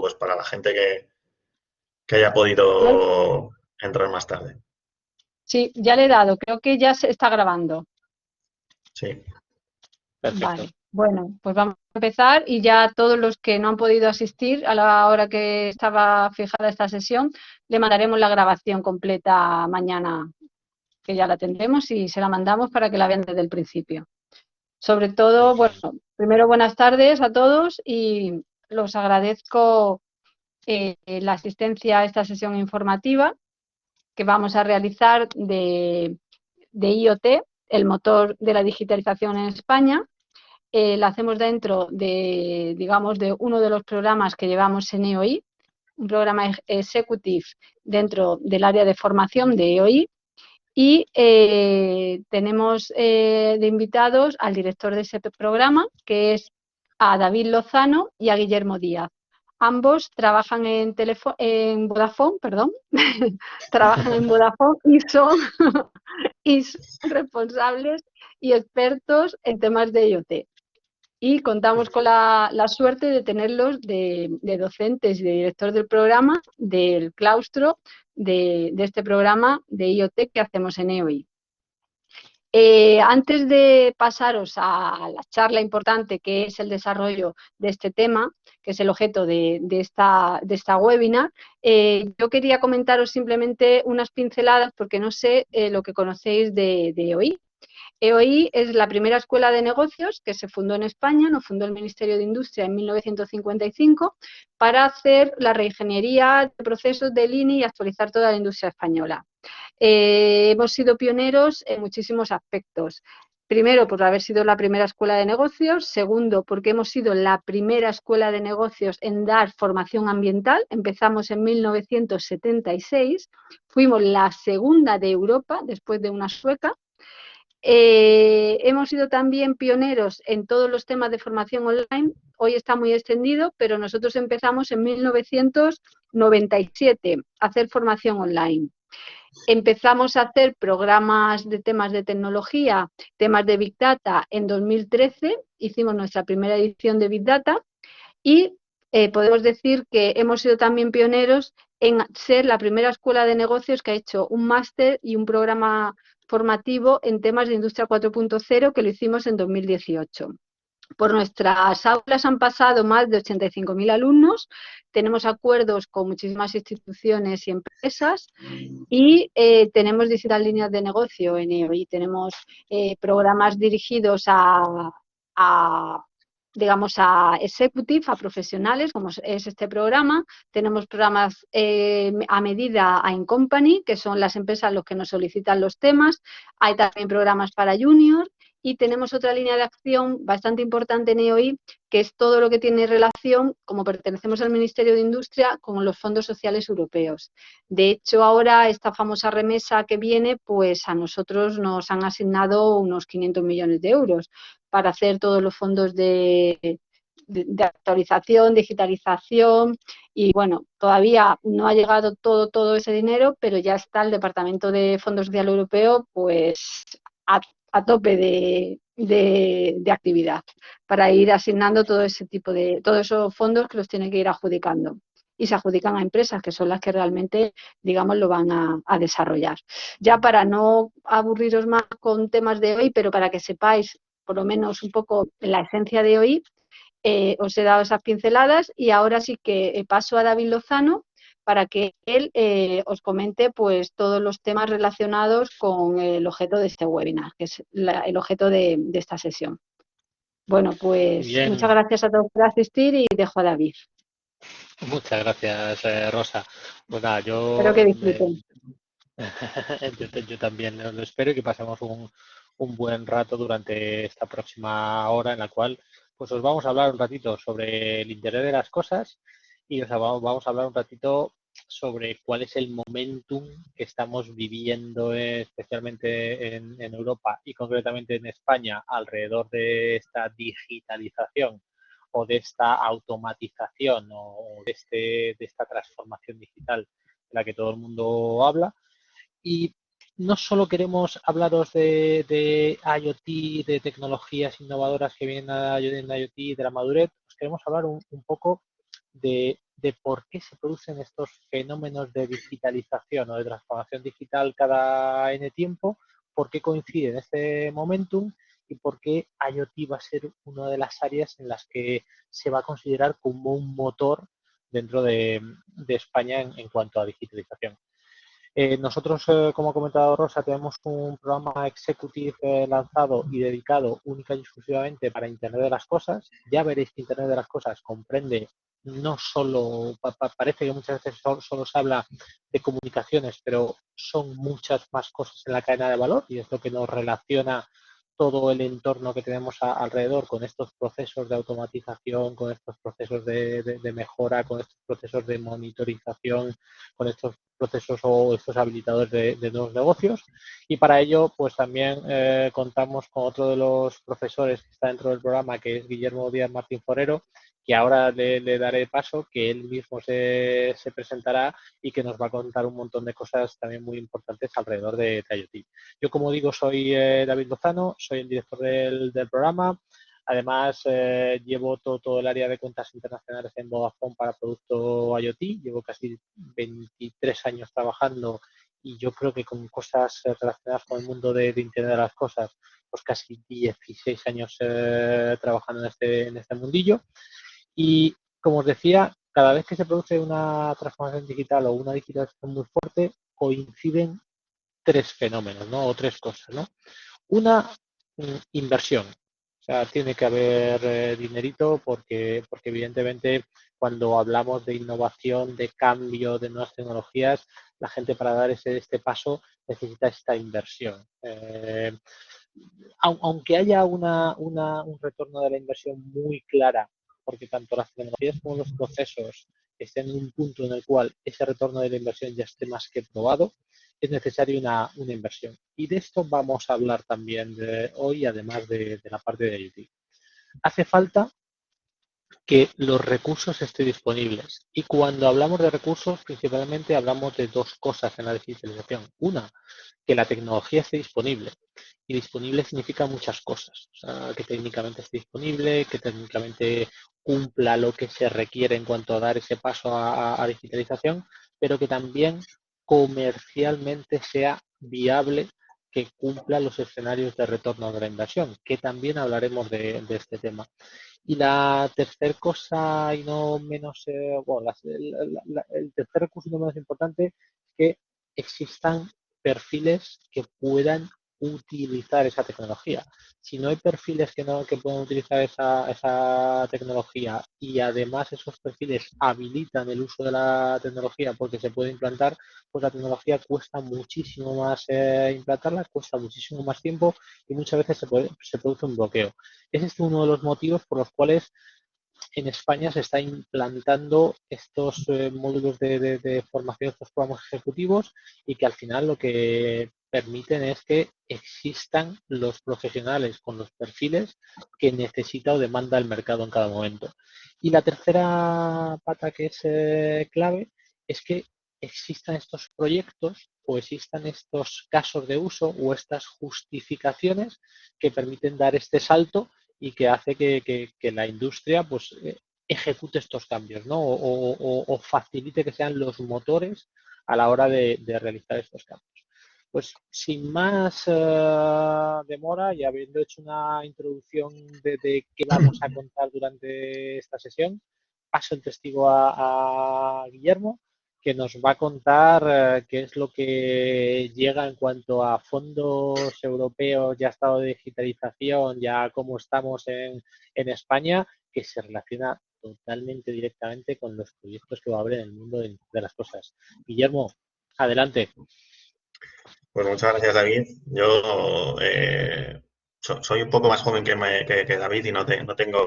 pues para la gente que haya Ya- podido entrar más tarde. Sí, ya le he dado, creo que ya se está grabando. Sí. Perfecto. Vale, bueno, pues vamos a empezar y ya todos los que no han podido asistir a la hora que estaba fijada esta sesión, le mandaremos la grabación completa mañana, que ya la tendremos y se la mandamos para que la vean desde el principio. Sobre todo, bueno, primero buenas tardes a todos y los agradezco la asistencia a esta sesión informativa que vamos a realizar de IoT, el motor de la digitalización en España. La hacemos dentro de, digamos, de uno de los programas que llevamos en EOI, un programa executive dentro del área de formación de EOI, y tenemos de invitados al director de ese programa, que es a David Lozano y a Guillermo Díaz. Ambos trabajan en Vodafone, perdón, trabajan en Vodafone y son responsables y expertos en temas de IoT. Y contamos con la suerte de tenerlos de docentes y de director del programa, del claustro de este programa de IoT que hacemos en EOI. Antes de pasaros a la charla importante que es el desarrollo de este tema, que es el objeto de esta webinar, yo quería comentaros simplemente unas pinceladas porque no sé lo que conocéis de EOI. EOI es la primera escuela de negocios que se fundó en España, lo fundó el Ministerio de Industria en 1955 para hacer la reingeniería de procesos de Lean y actualizar toda la industria española. Hemos sido pioneros en muchísimos aspectos. Primero, por haber sido la primera escuela de negocios. Segundo, porque hemos sido la primera escuela de negocios en dar formación ambiental. Empezamos en 1976. Fuimos la segunda de Europa, después de una sueca. Hemos sido también pioneros en todos los temas de formación online. Hoy está muy extendido, pero nosotros empezamos en 1997 a hacer formación online. Empezamos a hacer programas de temas de tecnología, temas de Big Data en 2013. Hicimos nuestra primera edición de Big Data y podemos decir que hemos sido también pioneros en ser la primera escuela de negocios que ha hecho un máster y un programa formativo en temas de Industria 4.0 que lo hicimos en 2018. Por nuestras aulas han pasado más de 85.000 alumnos, tenemos acuerdos con muchísimas instituciones y empresas y tenemos distintas líneas de negocio en EOI. Tenemos programas dirigidos digamos, a executive, a profesionales, como es este programa. Tenemos programas a medida a in-company, que son las empresas los que nos solicitan los temas. Hay también programas para juniors. Y tenemos otra línea de acción bastante importante en EOI, que es todo lo que tiene relación, como pertenecemos al Ministerio de Industria, con los fondos sociales europeos. De hecho, ahora esta famosa remesa que viene, pues a nosotros nos han asignado unos 500 millones de euros para hacer todos los fondos de actualización, digitalización y bueno, todavía no ha llegado todo ese dinero, pero ya está el Departamento de Fondos Social Europeo pues a tope de actividad para ir asignando todo ese tipo de, todos esos fondos que los tienen que ir adjudicando y se adjudican a empresas que son las que realmente, digamos, lo van a desarrollar. Ya para no aburriros más con temas de hoy, pero para que sepáis por lo menos un poco la esencia de hoy, os he dado esas pinceladas y ahora sí que paso a David Lozano para que él os comente pues todos los temas relacionados con el objeto de este webinar, que es el objeto de esta sesión. Bueno, pues Bien. muchas gracias a todos por asistir y dejo a David. Muchas gracias, Rosa. Pues nada, Espero que disfruten. yo también lo espero y que pasemos un buen rato durante esta próxima hora en la cual pues os vamos a hablar un ratito sobre el Internet de las cosas y vamos a hablar un ratito sobre cuál es el momentum que estamos viviendo especialmente en Europa y concretamente en España alrededor de esta digitalización o de esta automatización o de esta transformación digital de la que todo el mundo habla. Y no solo queremos hablaros de IoT, de tecnologías innovadoras que vienen en IoT, de la madurez, os queremos hablar un poco de de por qué se producen estos fenómenos de digitalización o de transformación digital cada N tiempo, por qué coincide en este momentum y por qué IoT va a ser una de las áreas en las que se va a considerar como un motor dentro de España en cuanto a digitalización. Nosotros, como ha comentado Rosa, tenemos un programa Executive lanzado y dedicado única y exclusivamente para Internet de las Cosas. Ya veréis que Internet de las Cosas comprende no solo, parece que muchas veces solo se habla de comunicaciones, pero son muchas más cosas en la cadena de valor y es lo que nos relaciona todo el entorno que tenemos alrededor con estos procesos de automatización, con estos procesos de mejora, con estos procesos de monitorización, con estos procesos o estos habilitadores de nuevos negocios. Y para ello, pues también contamos con otro de los profesores que está dentro del programa, que es Guillermo Díaz Martín Forero, que ahora le daré paso, que él mismo se presentará y que nos va a contar un montón de cosas también muy importantes alrededor de IoT. Yo, como digo, soy David Lozano, soy el director del programa. Además, llevo todo el área de cuentas internacionales en Vodafone para producto IoT. Llevo casi 23 años trabajando y yo creo que con cosas relacionadas con el mundo de Internet de las Cosas, pues casi 16 años trabajando en este mundillo. Y, como os decía, cada vez que se produce una transformación digital o una digitalización muy fuerte, coinciden tres fenómenos, ¿no? O tres cosas, ¿no? Una, inversión. O sea, tiene que haber dinerito porque evidentemente cuando hablamos de innovación, de cambio, de nuevas tecnologías, la gente para dar este paso necesita esta inversión. Aunque haya un retorno de la inversión muy clara, porque tanto las tecnologías como los procesos estén en un punto en el cual ese retorno de la inversión ya esté más que probado, es necesaria una inversión. Y de esto vamos a hablar también hoy, además de la parte de IoT. Hace falta que los recursos estén disponibles. Y cuando hablamos de recursos, principalmente hablamos de dos cosas en la digitalización. Una, que la tecnología esté disponible. Y disponible significa muchas cosas. O sea, que técnicamente esté disponible, que técnicamente cumpla lo que se requiere en cuanto a dar ese paso a digitalización, pero que también comercialmente sea viable, que cumpla los escenarios de retorno de la inversión, que también hablaremos de este tema. Y la tercer cosa, y no menos, bueno, el tercer recurso y no menos importante, es que existan perfiles que puedan utilizar esa tecnología. Si no hay perfiles que puedan utilizar esa tecnología y además esos perfiles habilitan el uso de la tecnología porque se puede implantar, pues la tecnología cuesta muchísimo más implantarla, cuesta muchísimo más tiempo y muchas veces se produce un bloqueo. Ese es uno de los motivos por los cuales en España se está implantando estos módulos de formación, estos programas ejecutivos y que al final lo que permiten es que existan los profesionales con los perfiles que necesita o demanda el mercado en cada momento. Y la tercera pata que es clave es que existan estos proyectos o existan estos casos de uso o estas justificaciones que permiten dar este salto y que hace que la industria pues ejecute estos cambios, ¿no? O facilite que sean los motores a la hora de realizar estos cambios. Pues sin más demora y habiendo hecho una introducción de qué vamos a contar durante esta sesión, paso el testigo a Guillermo, que nos va a contar qué es lo que llega en cuanto a fondos europeos, ya estado de digitalización, ya cómo estamos en España, que se relaciona totalmente directamente con los proyectos que va a haber en el mundo de las cosas. Guillermo, adelante. Pues muchas gracias, David. Yo soy un poco más joven que David y no tengo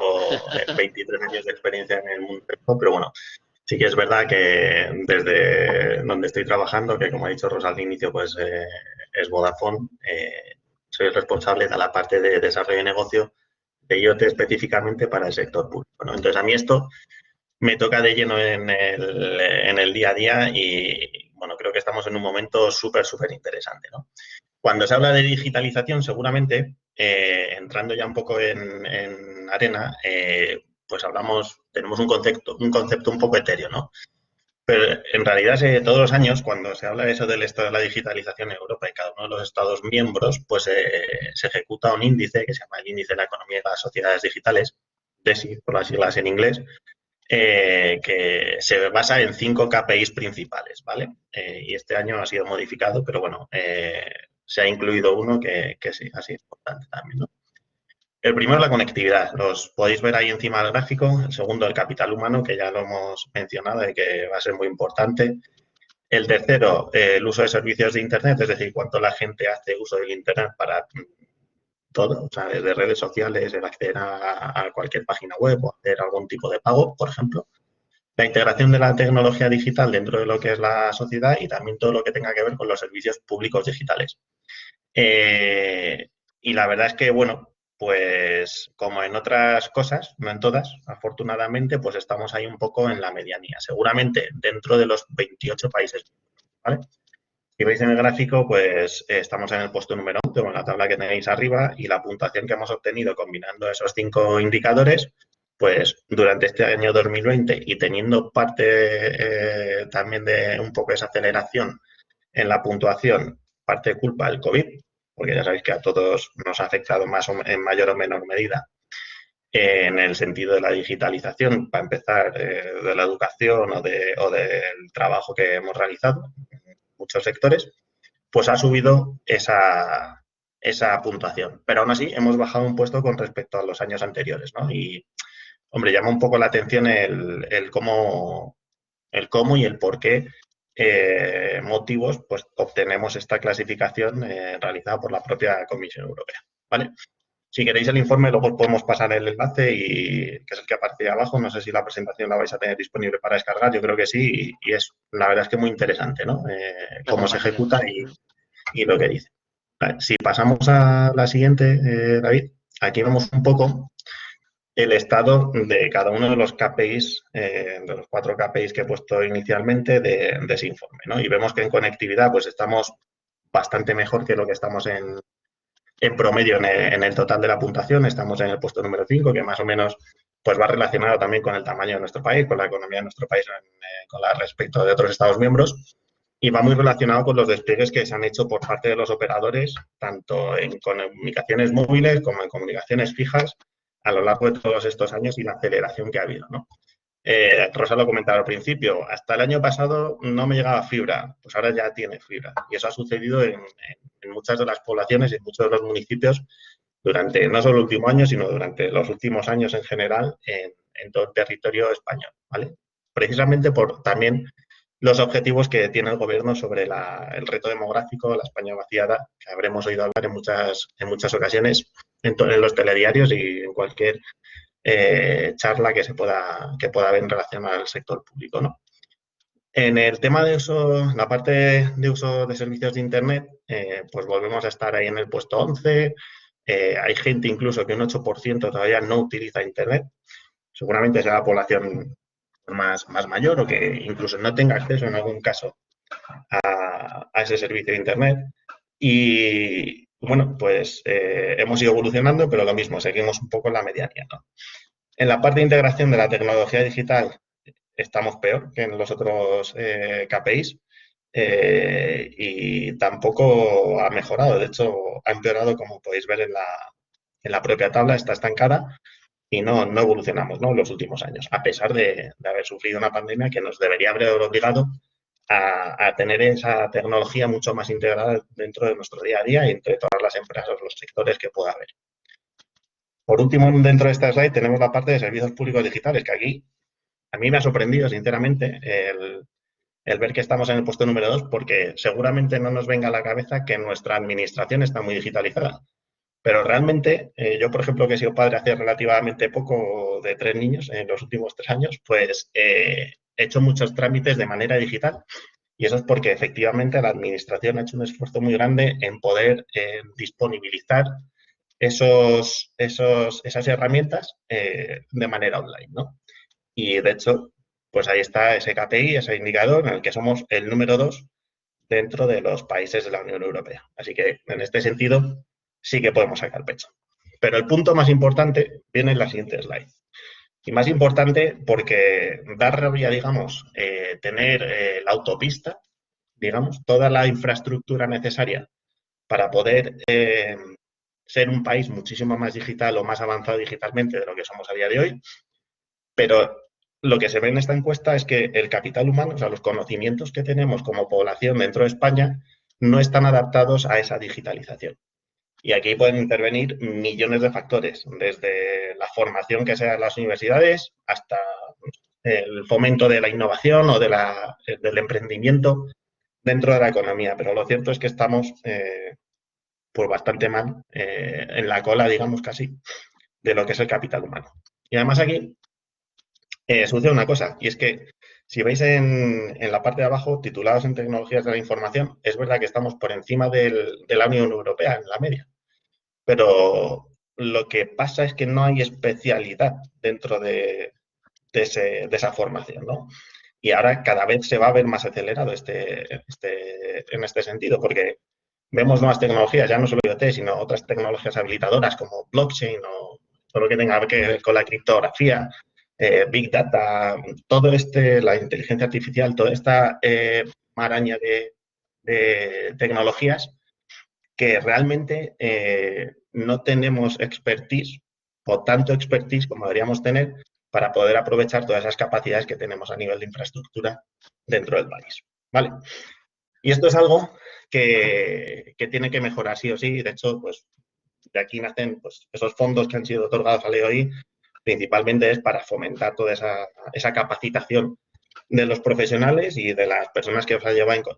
23 años de experiencia en el mundo, pero bueno, sí que es verdad que desde donde estoy trabajando, que como ha dicho Rosa al inicio, pues es Vodafone, soy el responsable de la parte de desarrollo de negocio de IoT específicamente para el sector público, ¿no? Entonces, a mí esto me toca de lleno en el día a día y, bueno, creo que estamos en un momento súper interesante, ¿no? Cuando se habla de digitalización, seguramente, entrando ya un poco en arena, pues tenemos un concepto un poco etéreo, ¿no? Pero en realidad, todos los años, cuando se habla de eso del estado de la digitalización en Europa y cada uno de los Estados miembros, pues se ejecuta un índice que se llama el Índice de la Economía de las Sociedades Digitales, DESI, por las siglas en inglés, que se basa en 5 KPIs principales, ¿vale? Y este año ha sido modificado, pero bueno, se ha incluido uno que sí, así es importante también, ¿no? El primero, la conectividad. Los podéis ver ahí encima del gráfico. El segundo, el capital humano, que ya lo hemos mencionado y que va a ser muy importante. El tercero, el uso de servicios de Internet, es decir, cuánto la gente hace uso del Internet para todo, o sea, desde redes sociales, el acceder a cualquier página web o hacer algún tipo de pago, por ejemplo. La integración de la tecnología digital dentro de lo que es la sociedad y también todo lo que tenga que ver con los servicios públicos digitales. Y la verdad es que, bueno, pues como en otras cosas, no en todas, afortunadamente, pues estamos ahí un poco en la medianía, seguramente dentro de los 28 países, ¿vale? Si veis en el gráfico, pues estamos en el puesto número 11, con la tabla que tenéis arriba, y la puntuación que hemos obtenido combinando esos 5 indicadores, pues durante este año 2020 y teniendo parte también de un poco esa aceleración en la puntuación, parte de culpa del COVID, porque ya sabéis que a todos nos ha afectado en mayor o menor medida, en el sentido de la digitalización, para empezar, de la educación o del trabajo que hemos realizado en muchos sectores, pues ha subido esa puntuación. Pero aún así hemos bajado un puesto con respecto a los años anteriores, ¿no? Y, hombre, llama un poco la atención el cómo y el por qué motivos pues obtenemos esta clasificación realizada por la propia Comisión Europea, ¿vale? Si queréis el informe, luego podemos pasar el enlace, que es el que aparece abajo. No sé si la presentación la vais a tener disponible para descargar, yo creo que sí, y es, la verdad es que muy interesante, ¿no? Cómo se ejecuta y lo que dice. Vale, si pasamos a la siguiente, David, aquí vemos un poco el estado de cada uno de los KPIs, de los 4 KPIs que he puesto inicialmente de ese informe, ¿no? Y vemos que en conectividad pues estamos bastante mejor que lo que estamos en promedio en el total de la puntuación. Estamos en el puesto número 5, que más o menos pues va relacionado también con el tamaño de nuestro país, con la economía de nuestro país con respecto de otros Estados miembros, y va muy relacionado con los despliegues que se han hecho por parte de los operadores, tanto en comunicaciones móviles como en comunicaciones fijas, a lo largo de todos estos años y la aceleración que ha habido, ¿no? Rosa lo comentaba al principio, hasta el año pasado no me llegaba fibra, pues ahora ya tiene fibra. Y eso ha sucedido en muchas de las poblaciones y en muchos de los municipios durante no solo el último año, sino durante los últimos años en general en todo el territorio español, ¿vale? Precisamente por también los objetivos que tiene el gobierno sobre el reto demográfico, la España vaciada, que habremos oído hablar en muchas ocasiones en los telediarios y en cualquier charla que pueda haber en relación al sector público, ¿no? En el tema de uso, la parte de uso de servicios de Internet, pues volvemos a estar ahí en el puesto 11. Hay gente incluso que un 8% todavía no utiliza Internet. Seguramente sea la población más mayor o que incluso no tenga acceso en algún caso a ese servicio de Internet. Y bueno, pues hemos ido evolucionando, pero lo mismo, seguimos un poco en la medianía, ¿no? En la parte de integración de la tecnología digital estamos peor que en los otros KPIs y tampoco ha mejorado. De hecho, ha empeorado, como podéis ver en la propia tabla, está estancada y no evolucionamos, ¿no?, en los últimos años, a pesar de haber sufrido una pandemia que nos debería haber obligado a tener esa tecnología mucho más integrada dentro de nuestro día a día y entre todas las empresas, los sectores que pueda haber. Por último, dentro de esta slide tenemos la parte de servicios públicos digitales, que aquí a mí me ha sorprendido, sinceramente, el ver que estamos en el puesto número 2, porque seguramente no nos venga a la cabeza que nuestra administración está muy digitalizada. Pero realmente, yo, por ejemplo, que he sido padre hace relativamente poco de 3 niños en los últimos 3 años, pues he hecho muchos trámites de manera digital. Y eso es porque efectivamente la administración ha hecho un esfuerzo muy grande en poder disponibilizar esas herramientas de manera online, ¿no? Y de hecho, pues ahí está ese KPI, ese indicador en el que somos el número 2 dentro de los países de la Unión Europea. Así que en este sentido sí que podemos sacar pecho. Pero el punto más importante viene en la siguiente slide. Y más importante porque da rabia, digamos, tener la autopista, digamos, toda la infraestructura necesaria para poder ser un país muchísimo más digital o más avanzado digitalmente de lo que somos a día de hoy, pero lo que se ve en esta encuesta es que el capital humano, o sea, los conocimientos que tenemos como población dentro de España, no están adaptados a esa digitalización. Y aquí pueden intervenir millones de factores, desde la formación que sea en las universidades hasta el fomento de la innovación o del emprendimiento dentro de la economía. Pero lo cierto es que estamos pues bastante mal en la cola, digamos casi, de lo que es el capital humano. Y además aquí sucede una cosa, y es que si veis en la parte de abajo, titulados en tecnologías de la información, es verdad que estamos por encima de la Unión Europea, en la media. Pero lo que pasa es que no hay especialidad dentro de esa formación, ¿no? Y ahora cada vez se va a ver más acelerado en este sentido, porque vemos nuevas tecnologías, ya no solo IoT, sino otras tecnologías habilitadoras como blockchain o todo lo que tenga que ver con la criptografía, Big Data, la inteligencia artificial, toda esta maraña de tecnologías que realmente no tenemos expertise o tanto expertise como deberíamos tener para poder aprovechar todas esas capacidades que tenemos a nivel de infraestructura dentro del país. ¿Vale? Y esto es algo que tiene que mejorar sí o sí. De hecho, pues de aquí nacen pues, esos fondos que han sido otorgados a LEOI, principalmente es para fomentar toda esa capacitación de los profesionales y de las personas que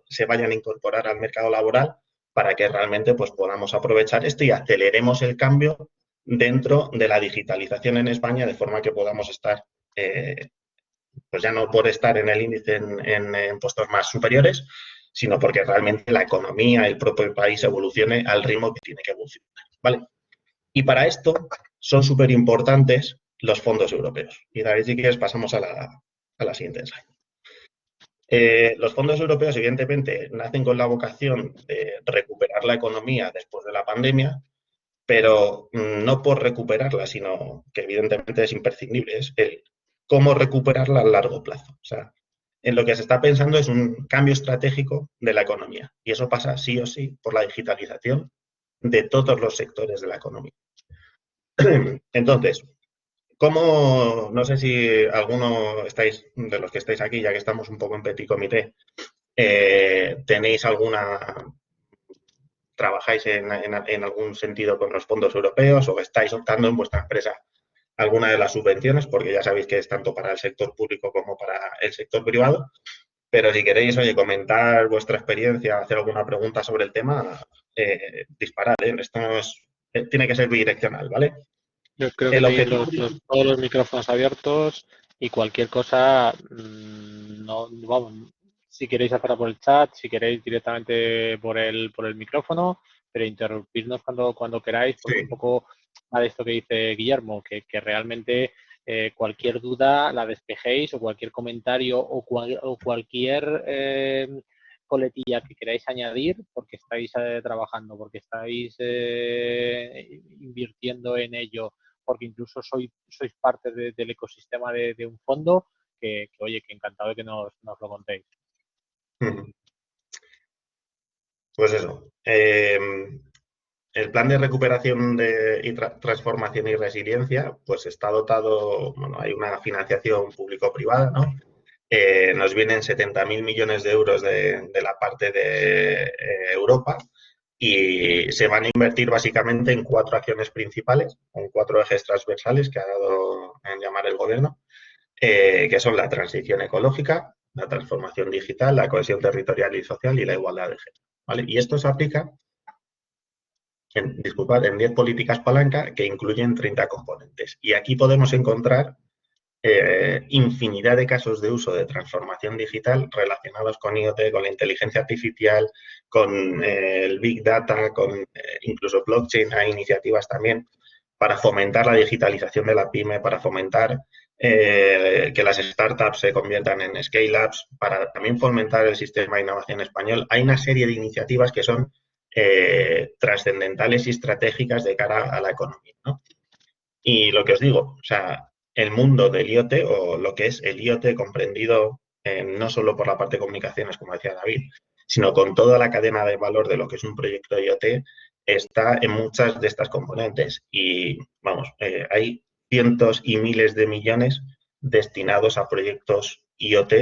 se vayan a incorporar al mercado laboral para que realmente pues, podamos aprovechar esto y aceleremos el cambio dentro de la digitalización en España de forma que podamos estar, pues ya no por estar en el índice en puestos más superiores, sino porque realmente la economía, el propio país evolucione al ritmo que tiene que evolucionar. ¿Vale? Y para esto son súper importantes los fondos europeos. Y David, si quieres, pasamos a la siguiente slide. Los fondos europeos, evidentemente, nacen con la vocación de recuperar la economía después de la pandemia, pero no por recuperarla, sino que evidentemente es imprescindible, es el cómo recuperarla a largo plazo. O sea, en lo que se está pensando es un cambio estratégico de la economía, y eso pasa sí o sí por la digitalización de todos los sectores de la economía. Entonces, no sé si alguno de los que estáis aquí, ya que estamos un poco en petit comité, tenéis trabajáis en algún sentido con los fondos europeos o estáis optando en vuestra empresa alguna de las subvenciones, porque ya sabéis que es tanto para el sector público como para el sector privado. Pero si queréis, oye, comentar vuestra experiencia, hacer alguna pregunta sobre el tema, disparad, ¿eh? Esto no es, tiene que ser bidireccional, ¿vale? Yo creo que El tenéis objetivo... todos los micrófonos abiertos y cualquier cosa, no, vamos, si queréis hacerla por el chat, si queréis directamente por el micrófono, pero interrumpirnos cuando queráis, porque Sí. un poco a esto que dice Guillermo, que realmente cualquier duda la despejéis o cualquier comentario o cualquier coletilla que queráis añadir porque estáis trabajando, porque estáis invirtiendo en ello, porque incluso sois parte del ecosistema de un fondo, oye, que encantado de que nos lo contéis. Pues eso. El plan de recuperación y transformación y resiliencia, pues está dotado, bueno, hay una financiación público-privada, ¿no? Nos vienen 70.000 millones de euros de la parte de Europa y se van a invertir básicamente en 4 acciones principales, en 4 ejes transversales que ha dado en llamar el gobierno, que son la transición ecológica, la transformación digital, la cohesión territorial y social y la igualdad de género. ¿Vale? Y esto se aplica en 10 políticas palanca que incluyen 30 componentes. Y aquí podemos encontrar infinidad de casos de uso de transformación digital relacionados con IoT, con la inteligencia artificial, con el Big Data, con incluso blockchain. Hay iniciativas también para fomentar la digitalización de la pyme, para fomentar que las startups se conviertan en scale-ups, para también fomentar el sistema de innovación español. Hay una serie de iniciativas que son trascendentales y estratégicas de cara a la economía, ¿no? Y lo que os digo, o sea, el mundo del IoT o lo que es el IoT comprendido no solo por la parte de comunicaciones, como decía David, sino con toda la cadena de valor de lo que es un proyecto IoT, está en muchas de estas componentes. Y vamos, hay cientos y miles de millones destinados a proyectos IoT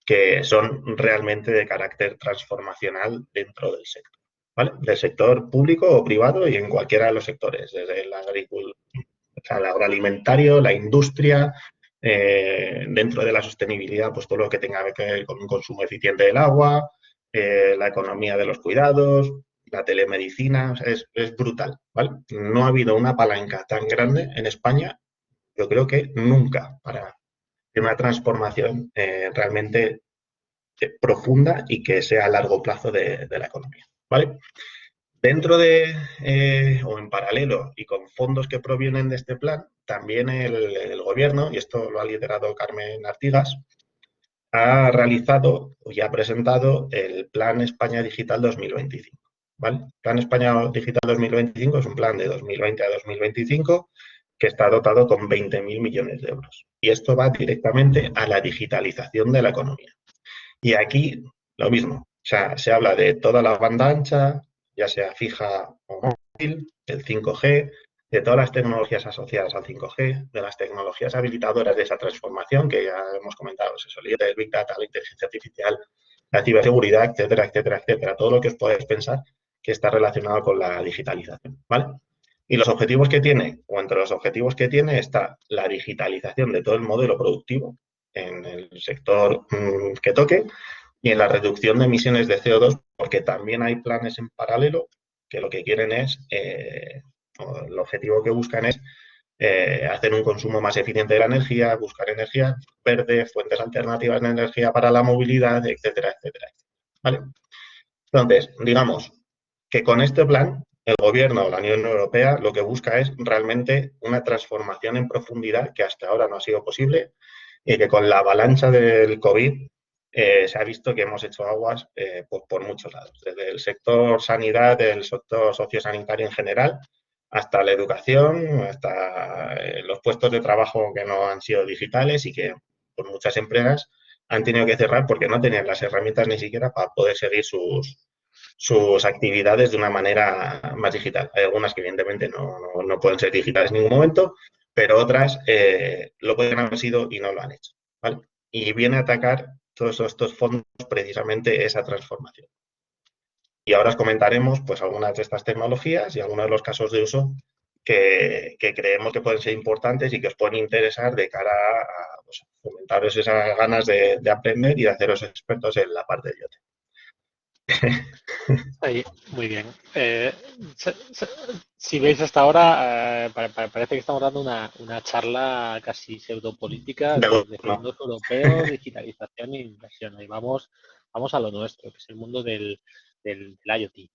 que son realmente de carácter transformacional dentro del sector, ¿vale? Del sector público o privado y en cualquiera de los sectores, desde el agroalimentario, la industria, dentro de la sostenibilidad, pues todo lo que tenga que ver con un consumo eficiente del agua, la economía de los cuidados, la telemedicina, o sea, es brutal, ¿vale? No ha habido una palanca tan grande en España, yo creo que nunca, para una transformación realmente profunda y que sea a largo plazo de la economía, ¿vale? Dentro de, o en paralelo, y con fondos que provienen de este plan, también el gobierno, y esto lo ha liderado Carmen Artigas, ha realizado y ha presentado el Plan España Digital 2025. ¿Vale? El Plan España Digital 2025 es un plan de 2020 a 2025 que está dotado con 20.000 millones de euros. Y esto va directamente a la digitalización de la economía. Y aquí lo mismo, o sea, se habla de toda la banda ancha, ya sea fija o móvil, el 5G, de todas las tecnologías asociadas al 5G, de las tecnologías habilitadoras de esa transformación, que ya hemos comentado, eso, el Big Data, la inteligencia artificial, la ciberseguridad, etcétera, etcétera, etcétera, todo lo que os podáis pensar que está relacionado con la digitalización, ¿vale? Y los objetivos que tiene, o entre los objetivos que tiene, está la digitalización de todo el modelo productivo en el sector que toque y en la reducción de emisiones de CO2, porque también hay planes en paralelo que lo que quieren es, o el objetivo que buscan es hacer un consumo más eficiente de la energía, buscar energía verde, fuentes alternativas de energía para la movilidad, etcétera, etcétera. ¿Vale? Entonces, digamos que con este plan, el gobierno o la Unión Europea lo que busca es realmente una transformación en profundidad que hasta ahora no ha sido posible y que con la avalancha del COVID se ha visto que hemos hecho aguas por muchos lados, desde el sector sanidad, el sector sociosanitario en general, hasta la educación, hasta los puestos de trabajo que no han sido digitales y que por muchas empresas han tenido que cerrar porque no tenían las herramientas ni siquiera para poder seguir sus actividades de una manera más digital. Hay algunas que evidentemente no pueden ser digitales en ningún momento, pero otras lo pueden haber sido y no lo han hecho. ¿Vale? Y viene a atacar todos estos fondos precisamente esa transformación. Y ahora os comentaremos pues algunas de estas tecnologías y algunos de los casos de uso que creemos que pueden ser importantes y que os pueden interesar de cara a pues, fomentaros esas ganas de aprender y de haceros expertos en la parte de IoT. Ahí, muy bien. Si veis hasta ahora, parece que estamos dando una charla casi pseudopolítica de No. fondos europeos, digitalización e inversión. Y vamos a lo nuestro, que es el mundo del IoT.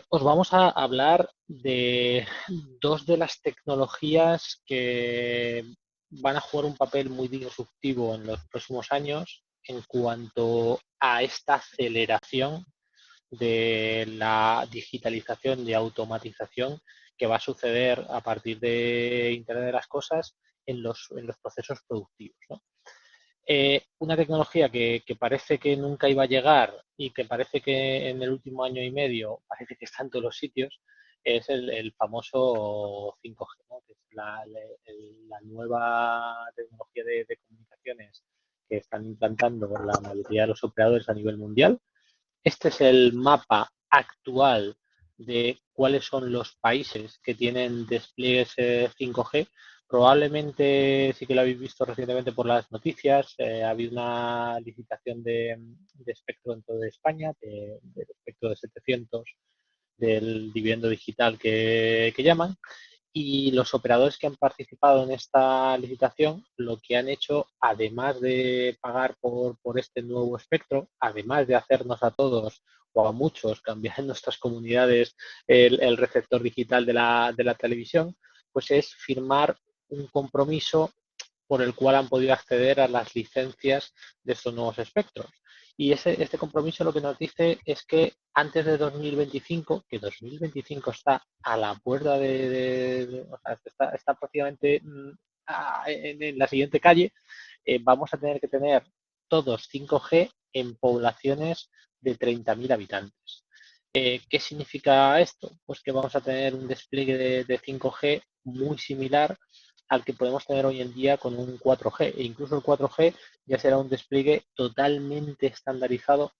Os vamos a hablar de dos de las tecnologías que van a jugar un papel muy disruptivo en los próximos años en cuanto a esta aceleración de la digitalización y automatización que va a suceder a partir de Internet de las Cosas en los procesos productivos, ¿no? Una tecnología que parece que nunca iba a llegar y que parece que en el último año y medio parece que está en todos los sitios es el famoso 5G, ¿no? Que es la nueva tecnología de comunicaciones que están implantando la mayoría de los operadores a nivel mundial. Este es el mapa actual de cuáles son los países que tienen despliegues 5G. Probablemente sí que lo habéis visto recientemente por las noticias. Ha habido una licitación de espectro dentro de España, de espectro de 700 del dividendo digital que llaman. Y los operadores que han participado en esta licitación, lo que han hecho, además de pagar por este nuevo espectro, además de hacernos a todos o a muchos cambiar en nuestras comunidades el receptor digital de la televisión, pues es firmar un compromiso por el cual han podido acceder a las licencias de estos nuevos espectros. Y este compromiso lo que nos dice es que antes de 2025, que 2025 está a la puerta o sea, está prácticamente en la siguiente calle, vamos a tener que tener todos 5G en poblaciones de 30.000 habitantes. ¿Qué significa esto? Pues que vamos a tener un despliegue de 5G muy similar al que podemos tener hoy en día con un 4G. E incluso el 4G ya será un despliegue totalmente estandarizado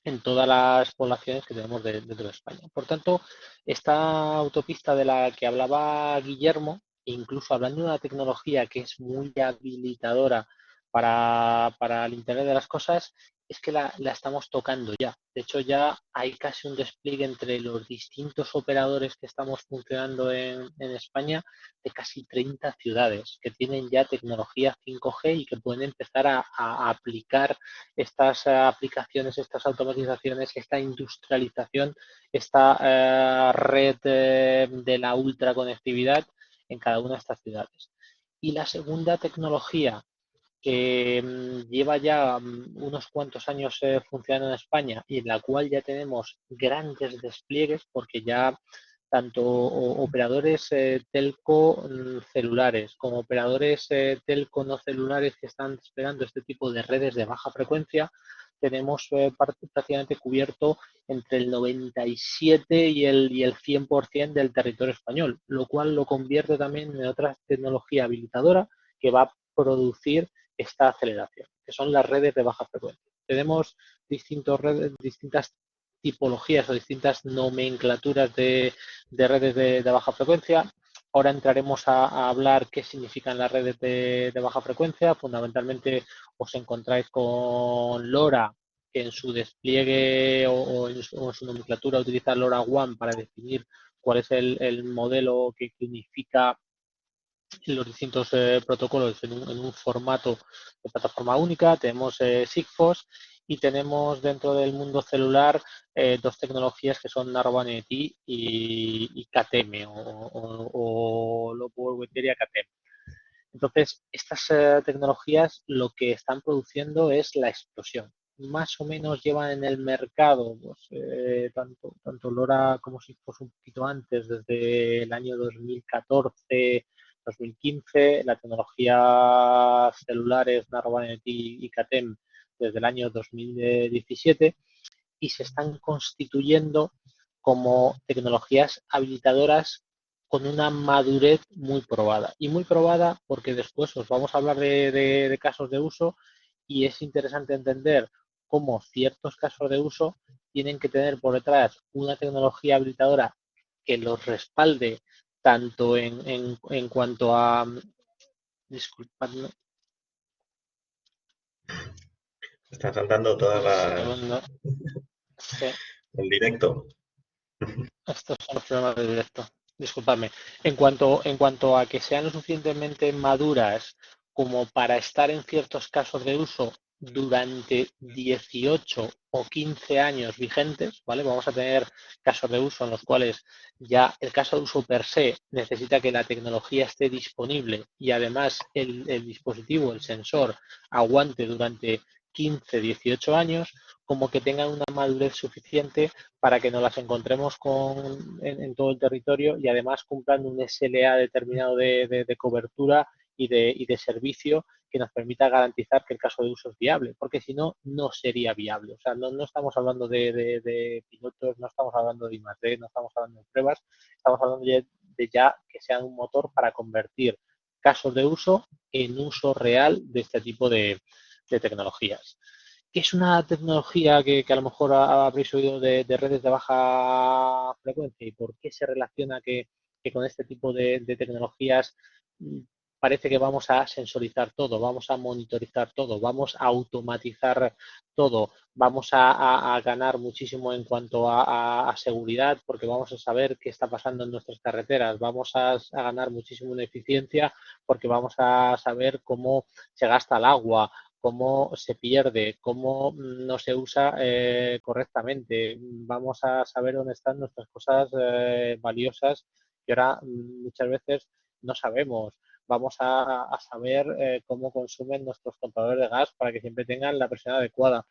en todas las poblaciones que tenemos dentro de España. Por tanto, esta autopista de la que hablaba Guillermo, incluso hablando de una tecnología que es muy habilitadora para el Internet de las cosas, es que la estamos tocando ya. De hecho, ya hay casi un despliegue entre los distintos operadores que estamos funcionando en España de casi 30 ciudades que tienen ya tecnología 5G y que pueden empezar a aplicar estas aplicaciones, estas automatizaciones, esta industrialización, esta red de la ultraconectividad en cada una de estas ciudades. Y la segunda tecnología que lleva ya unos cuantos años funcionando en España y en la cual ya tenemos grandes despliegues porque ya tanto operadores telco celulares como operadores telco no celulares que están desplegando este tipo de redes de baja frecuencia, tenemos prácticamente cubierto entre el 97 y el 100% del territorio español, lo cual lo convierte también en otra tecnología habilitadora que va a producir esta aceleración, que son las redes de baja frecuencia. Tenemos distintas tipologías o distintas nomenclaturas de redes de baja frecuencia. Ahora entraremos a hablar qué significan las redes de baja frecuencia. Fundamentalmente os encontráis con LoRa, que en su despliegue o en su nomenclatura utiliza LoRaWAN para definir cuál es el modelo que unifica los distintos protocolos en un formato de plataforma única. Tenemos Sigfox y tenemos dentro del mundo celular dos tecnologías que son Narrowband y KTM o Low Power Wide Area KTM. Entonces, estas tecnologías lo que están produciendo es la explosión. Más o menos llevan en el mercado pues, tanto LoRa como Sigfox un poquito antes, desde el año 2014, 2015, la tecnología celulares Narrowband y KTM desde el año 2017 y se están constituyendo como tecnologías habilitadoras con una madurez muy probada. Y muy probada porque después os vamos a hablar de casos de uso y es interesante entender cómo ciertos casos de uso tienen que tener por detrás una tecnología habilitadora que los respalde tanto en cuanto a... Disculpadme. Está saltando todas las... Sí. El directo. Estos son los problemas de directo. Disculpadme. En cuanto a que sean lo suficientemente maduras como para estar en ciertos casos de uso durante 18 o 15 años vigentes, ¿vale? Vamos a tener casos de uso en los cuales ya el caso de uso per se necesita que la tecnología esté disponible y además el dispositivo, el sensor, aguante durante 15, 18 años, como que tengan una madurez suficiente para que nos las encontremos en todo el territorio y además cumplan un SLA determinado de cobertura y de servicio que nos permita garantizar que el caso de uso es viable, porque si no, no sería viable. O sea, no estamos hablando de pilotos, no estamos hablando de I+D, no estamos hablando de pruebas, estamos hablando de ya que sean un motor para convertir casos de uso en uso real de este tipo de tecnologías. ¿Qué es una tecnología que a lo mejor habréis oído de redes de baja frecuencia y por qué se relaciona que con este tipo de tecnologías parece que vamos a sensorizar todo, vamos a monitorizar todo, vamos a automatizar todo, vamos a ganar muchísimo en cuanto a seguridad porque vamos a saber qué está pasando en nuestras carreteras, vamos a ganar muchísimo en eficiencia porque vamos a saber cómo se gasta el agua, cómo se pierde, cómo no se usa correctamente. Vamos a saber dónde están nuestras cosas valiosas que ahora muchas veces no sabemos. Vamos a saber cómo consumen nuestros contadores de gas para que siempre tengan la presión adecuada.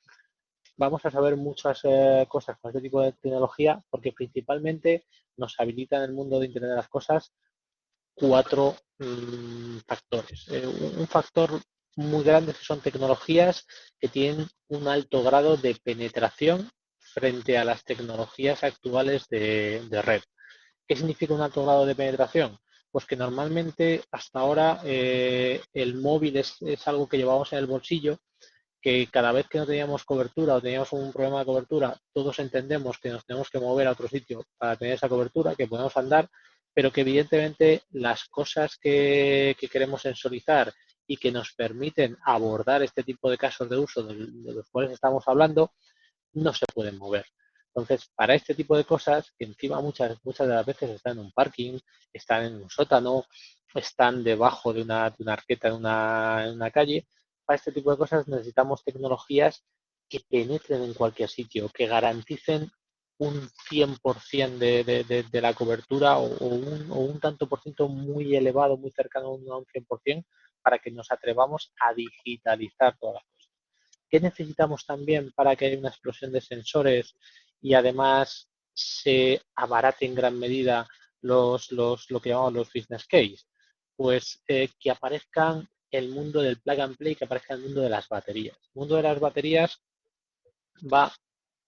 Vamos a saber muchas cosas con este tipo de tecnología porque principalmente nos habilita en el mundo de Internet de las cosas cuatro factores. Un factor muy grande que son tecnologías que tienen un alto grado de penetración frente a las tecnologías actuales de red. ¿Qué significa un alto grado de penetración? Pues que normalmente hasta ahora el móvil es algo que llevamos en el bolsillo, que cada vez que no teníamos cobertura o teníamos un problema de cobertura, todos entendemos que nos tenemos que mover a otro sitio para tener esa cobertura, que podemos andar, pero que evidentemente las cosas que queremos sensorizar y que nos permiten abordar este tipo de casos de uso de los cuales estamos hablando, no se pueden mover. Entonces, para este tipo de cosas, que encima muchas de las veces están en un parking, están en un sótano, están debajo de una arqueta en una calle, para este tipo de cosas necesitamos tecnologías que penetren en cualquier sitio, que garanticen un 100% de la cobertura o un tanto por ciento muy elevado, muy cercano a un 100%, para que nos atrevamos a digitalizar todas las cosas. ¿Qué necesitamos también para que haya una explosión de sensores y además se abarate en gran medida lo que llamamos los business case? Pues que aparezcan el mundo del plug and play, que aparezca el mundo de las baterías. El mundo de las baterías va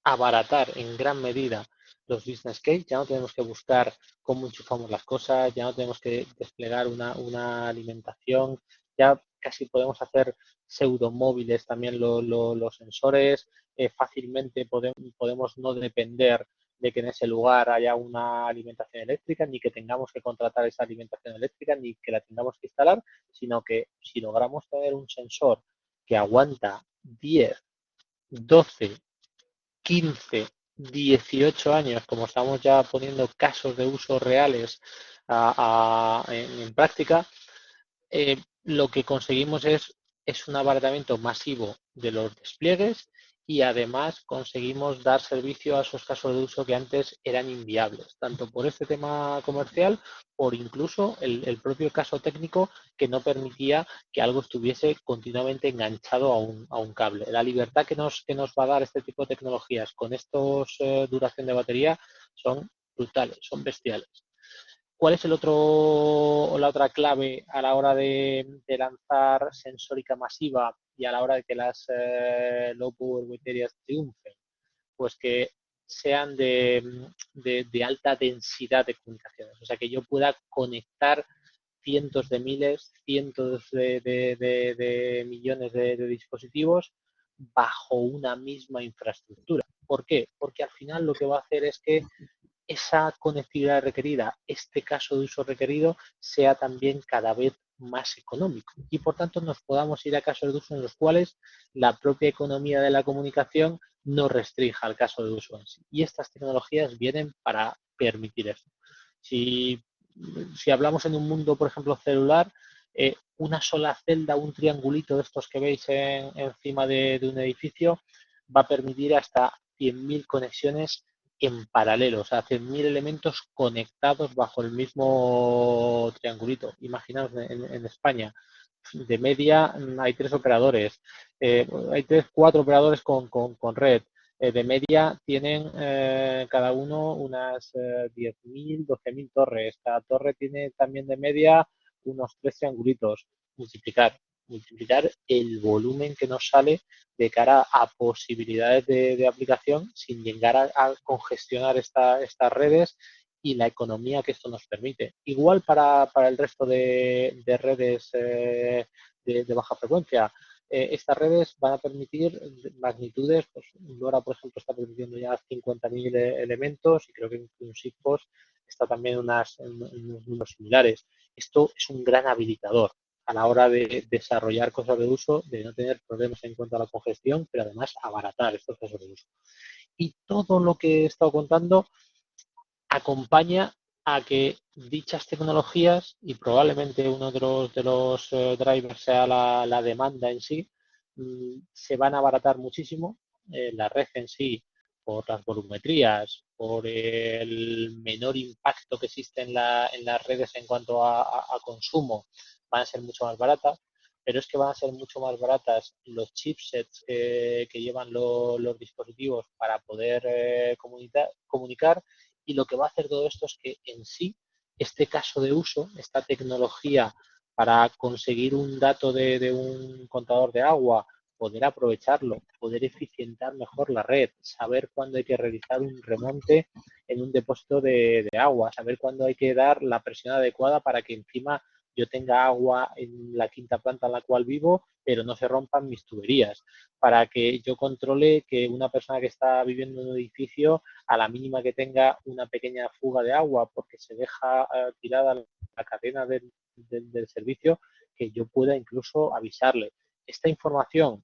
a abaratar en gran medida los business case, ya no tenemos que buscar cómo enchufamos las cosas, ya no tenemos que desplegar una alimentación, ya casi podemos hacer pseudomóviles también los sensores, fácilmente podemos no depender de que en ese lugar haya una alimentación eléctrica, ni que tengamos que contratar esa alimentación eléctrica, ni que la tengamos que instalar, sino que si logramos tener un sensor que aguanta 10, 12, 15, 18 años, como estamos ya poniendo casos de uso reales en práctica, lo que conseguimos es un abaratamiento masivo de los despliegues y además conseguimos dar servicio a esos casos de uso que antes eran inviables, tanto por este tema comercial, por incluso el propio caso técnico que no permitía que algo estuviese continuamente enganchado a un cable. La libertad que nos va a dar este tipo de tecnologías con estos duración de batería son brutales, son bestiales. ¿Cuál es el otro o la otra clave a la hora de lanzar sensórica masiva y a la hora de que las low power baterías triunfen? Pues que sean de alta densidad de comunicaciones, o sea, que yo pueda conectar cientos de miles, cientos de millones de dispositivos bajo una misma infraestructura. ¿Por qué? Porque al final lo que va a hacer es que esa conectividad requerida, este caso de uso requerido, sea también cada vez más económico y por tanto nos podamos ir a casos de uso en los cuales la propia economía de la comunicación no restrinja el caso de uso en sí. Y estas tecnologías vienen para permitir eso. Si, si hablamos en un mundo, por ejemplo, celular, una sola celda, un triangulito de estos que veis encima de un edificio, va a permitir hasta 100.000 conexiones en paralelo, o sea, 100.000 elementos conectados bajo el mismo triangulito. Imaginaos en España, de media hay 3 operadores, hay 4 operadores con red. De media tienen cada uno unas 10.000, 12.000 torres. Cada torre tiene también de media unos 3 triangulitos. Multiplicar el volumen que nos sale de cara a posibilidades de aplicación sin llegar a congestionar estas redes y la economía que esto nos permite. Igual para el resto de redes de baja frecuencia. Estas redes van a permitir magnitudes, pues LoRa, por ejemplo, está permitiendo ya 50.000 elementos y creo que un Sigfox está también en unos números similares. Esto es un gran habilitador a la hora de desarrollar cosas de uso, de no tener problemas en cuanto a la congestión, pero además abaratar estos casos de uso. Y todo lo que he estado contando acompaña a que dichas tecnologías, y probablemente uno de los drivers sea la demanda en sí, se van a abaratar muchísimo. La red en sí, por las volumetrías, por el menor impacto que existe en las redes en cuanto a consumo, van a ser mucho más baratas, pero es que van a ser mucho más baratas los chipsets que llevan los dispositivos para poder comunicar, y lo que va a hacer todo esto es que en sí este caso de uso, esta tecnología para conseguir un dato de un contador de agua, poder aprovecharlo, poder eficientar mejor la red, saber cuándo hay que realizar un remonte en un depósito de agua, saber cuándo hay que dar la presión adecuada para que encima yo tenga agua en la quinta planta en la cual vivo, pero no se rompan mis tuberías, para que yo controle que una persona que está viviendo en un edificio, a la mínima que tenga una pequeña fuga de agua porque se deja tirada la cadena del servicio, que yo pueda incluso avisarle. Esta información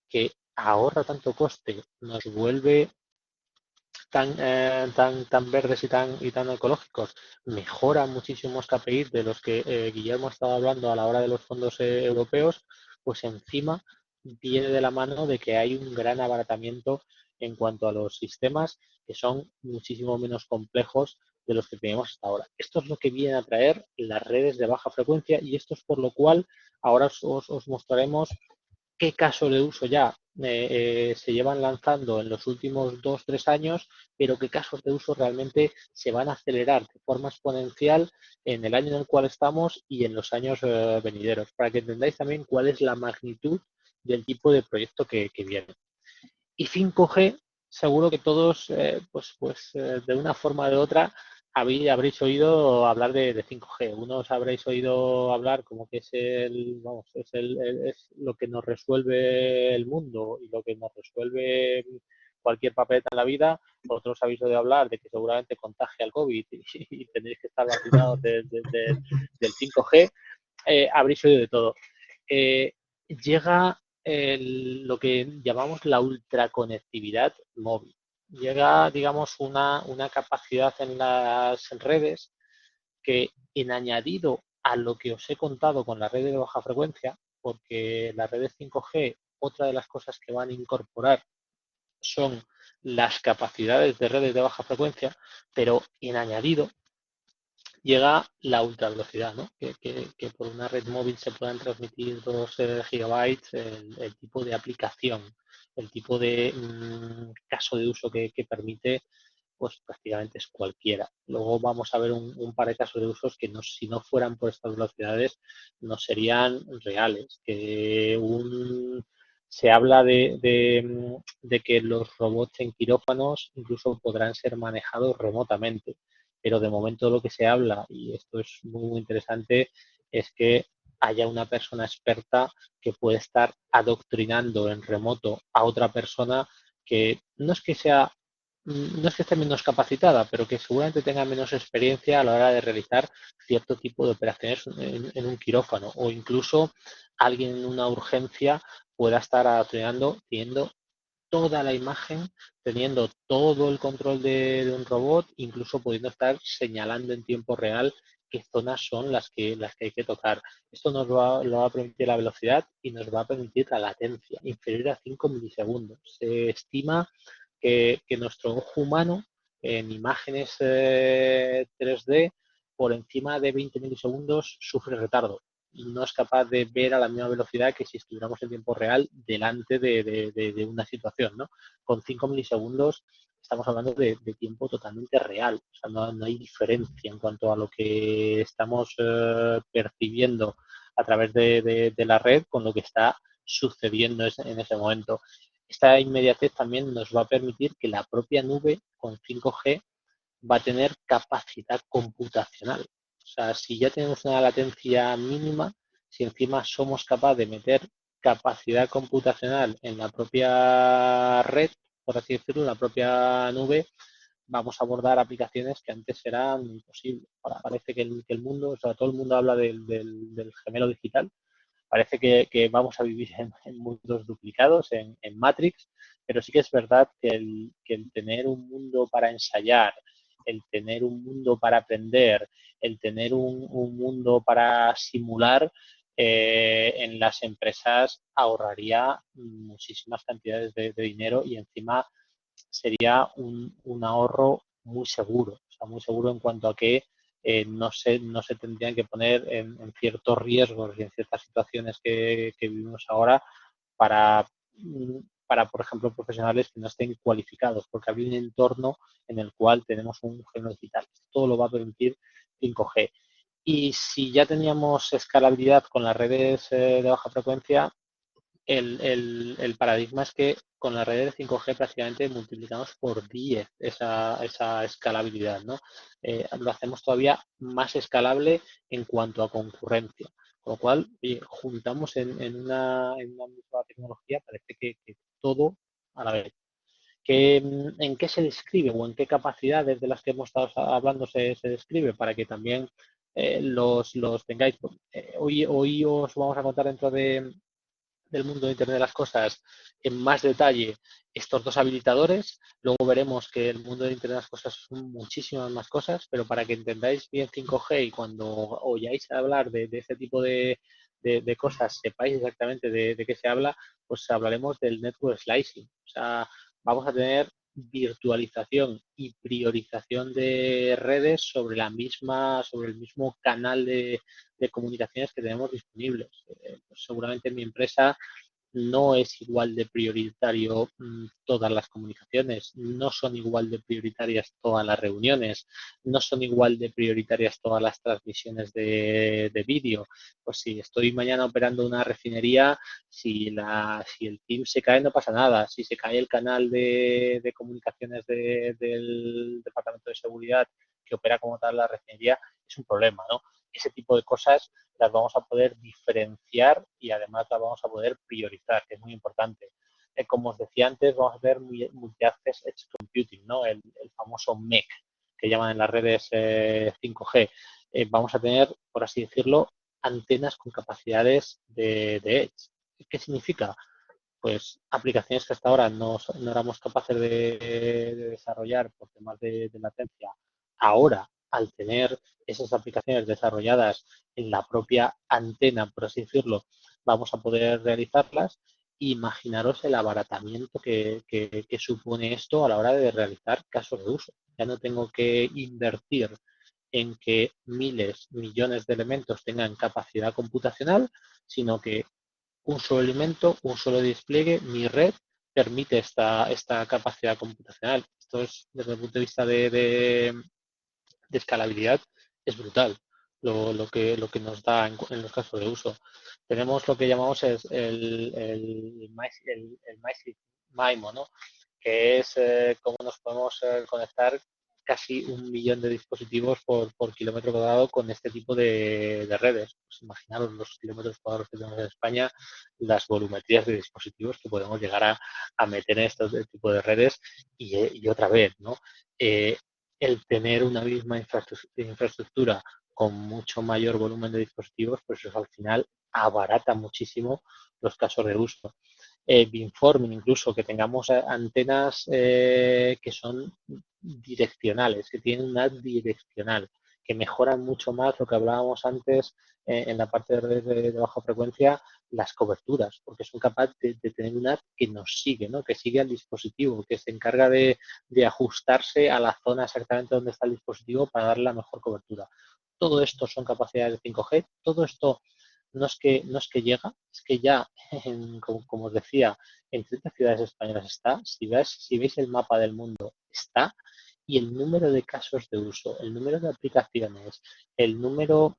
que ahorra tanto coste, nos vuelve tan verdes y tan ecológicos, mejora muchísimos KPIs de los que Guillermo estaba hablando a la hora de los fondos europeos, pues encima viene de la mano de que hay un gran abaratamiento en cuanto a los sistemas que son muchísimo menos complejos de los que teníamos hasta ahora. Esto es lo que viene a traer las redes de baja frecuencia y esto es por lo cual ahora os mostraremos qué casos de uso ya se llevan lanzando en los últimos 2-3 años, pero qué casos de uso realmente se van a acelerar de forma exponencial en el año en el cual estamos y en los años venideros, para que entendáis también cuál es la magnitud del tipo de proyecto que viene. Y 5G, seguro que todos, de una forma o de otra, habréis oído hablar de 5G. Unos habréis oído hablar como que es lo que nos resuelve el mundo y lo que nos resuelve cualquier papeleta en la vida. Otros habéis oído hablar de que seguramente contagia el COVID y tenéis que estar vacunados del 5G. Habréis oído de todo. Llega lo que llamamos la ultraconectividad móvil. Llega, digamos, una capacidad en las redes que, en añadido a lo que os he contado con las redes de baja frecuencia, porque las redes 5G, otra de las cosas que van a incorporar son las capacidades de redes de baja frecuencia, pero en añadido llega la ultravelocidad, ¿no? Que por una red móvil se puedan transmitir 2 gigabytes, el tipo de aplicación, el tipo de caso de uso que permite, pues prácticamente es cualquiera. Luego vamos a ver un par de casos de usos que si no fueran por estas velocidades no serían reales. Se habla de que los robots en quirófanos incluso podrán ser manejados remotamente, pero de momento lo que se habla, y esto es muy interesante, es que haya una persona experta que puede estar adoctrinando en remoto a otra persona que no es que esté menos capacitada, pero que seguramente tenga menos experiencia a la hora de realizar cierto tipo de operaciones en un quirófano, o incluso alguien en una urgencia pueda estar adoctrinando teniendo toda la imagen, teniendo todo el control de un robot, incluso pudiendo estar señalando en tiempo real qué zonas son las que hay que tocar. Esto nos va a permitir la velocidad y nos va a permitir la latencia, inferior a 5 milisegundos. Se estima que nuestro ojo humano en imágenes 3D por encima de 20 milisegundos sufre retardo y no es capaz de ver a la misma velocidad que si estuviéramos en tiempo real delante de una situación, ¿no? Con 5 milisegundos estamos hablando de tiempo totalmente real, o sea, no hay diferencia en cuanto a lo que estamos percibiendo a través de la red con lo que está sucediendo en ese momento. Esta inmediatez también nos va a permitir que la propia nube con 5G va a tener capacidad computacional. O sea, si ya tenemos una latencia mínima, si encima somos capaces de meter capacidad computacional en la propia red, por así decirlo, en la propia nube, vamos a abordar aplicaciones que antes eran imposibles. Ahora parece que el mundo, o sea, todo el mundo habla del gemelo digital. Parece que vamos a vivir en mundos duplicados, en Matrix, pero sí que es verdad que el tener un mundo para ensayar, el tener un mundo para aprender, el tener un mundo para simular, en las empresas ahorraría muchísimas cantidades de dinero y encima sería un ahorro muy seguro, o sea, muy seguro en cuanto a que no se tendrían que poner en ciertos riesgos y en ciertas situaciones que vivimos ahora para, por ejemplo, profesionales que no estén cualificados, porque habría un entorno en el cual tenemos un género digital. Todo lo va a permitir 5G. Y si ya teníamos escalabilidad con las redes de baja frecuencia, el paradigma es que con las redes de 5G prácticamente multiplicamos por 10 esa escalabilidad, ¿no? Lo hacemos todavía más escalable en cuanto a concurrencia. Con lo cual, juntamos en una misma tecnología, parece que todo a la vez. ¿En qué se describe o en qué capacidades de las que hemos estado hablando se describe para que también los tengáis? Hoy os vamos a contar dentro del mundo de Internet de las Cosas en más detalle estos dos habilitadores. Luego veremos que el mundo de Internet de las Cosas son muchísimas más cosas, pero para que entendáis bien 5G y cuando oyáis hablar de este tipo de cosas, sepáis exactamente de qué se habla, pues hablaremos del network slicing. O sea, vamos a tener virtualización y priorización de redes sobre el mismo canal de comunicaciones que tenemos disponibles. Pues seguramente en mi empresa no es igual de prioritario todas las comunicaciones, no son igual de prioritarias todas las reuniones, no son igual de prioritarias todas las transmisiones de vídeo. Pues si estoy mañana operando una refinería, si el team se cae no pasa nada, si se cae el canal de comunicaciones del Departamento de Seguridad que opera como tal la refinería, es un problema, ¿no? Ese tipo de cosas las vamos a poder diferenciar y además las vamos a poder priorizar, que es muy importante. Como os decía antes, vamos a ver Multi-Access Edge Computing, ¿no? El famoso MEC, que llaman en las redes 5G. Vamos a tener, por así decirlo, antenas con capacidades de Edge. ¿Qué significa? Pues aplicaciones que hasta ahora no éramos capaces de desarrollar por temas de latencia. Ahora, al tener esas aplicaciones desarrolladas en la propia antena, por así decirlo, vamos a poder realizarlas. Imaginaros el abaratamiento que supone esto a la hora de realizar casos de uso. Ya no tengo que invertir en que miles, millones de elementos tengan capacidad computacional, sino que un solo elemento, un solo despliegue, mi red permite esta capacidad computacional. Esto es, desde el punto de vista de escalabilidad, es brutal lo que nos da en los casos de uso. Tenemos lo que llamamos el MIMO, ¿no? Que es cómo nos podemos conectar casi 1 millón de dispositivos por kilómetro cuadrado con este tipo de redes. Pues imaginaros los kilómetros cuadrados que tenemos en España, las volumetrías de dispositivos que podemos llegar a meter en este tipo de redes y otra vez, ¿no? El tener una misma infraestructura con mucho mayor volumen de dispositivos, pues eso al final abarata muchísimo los casos de uso. Beamforming, incluso que tengamos antenas que son direccionales, que tienen una direccional, que mejoran mucho más lo que hablábamos antes en la parte de redes de baja frecuencia, las coberturas, porque son capaces de tener una app que nos sigue, ¿no? Que sigue al dispositivo, que se encarga de ajustarse a la zona exactamente donde está el dispositivo para darle la mejor cobertura. Todo esto son capacidades de 5G, todo esto no es que llega, es que ya, como os decía, en 30 ciudades españolas está. Si veis el mapa del mundo, está. Y el número de casos de uso, el número de aplicaciones, el número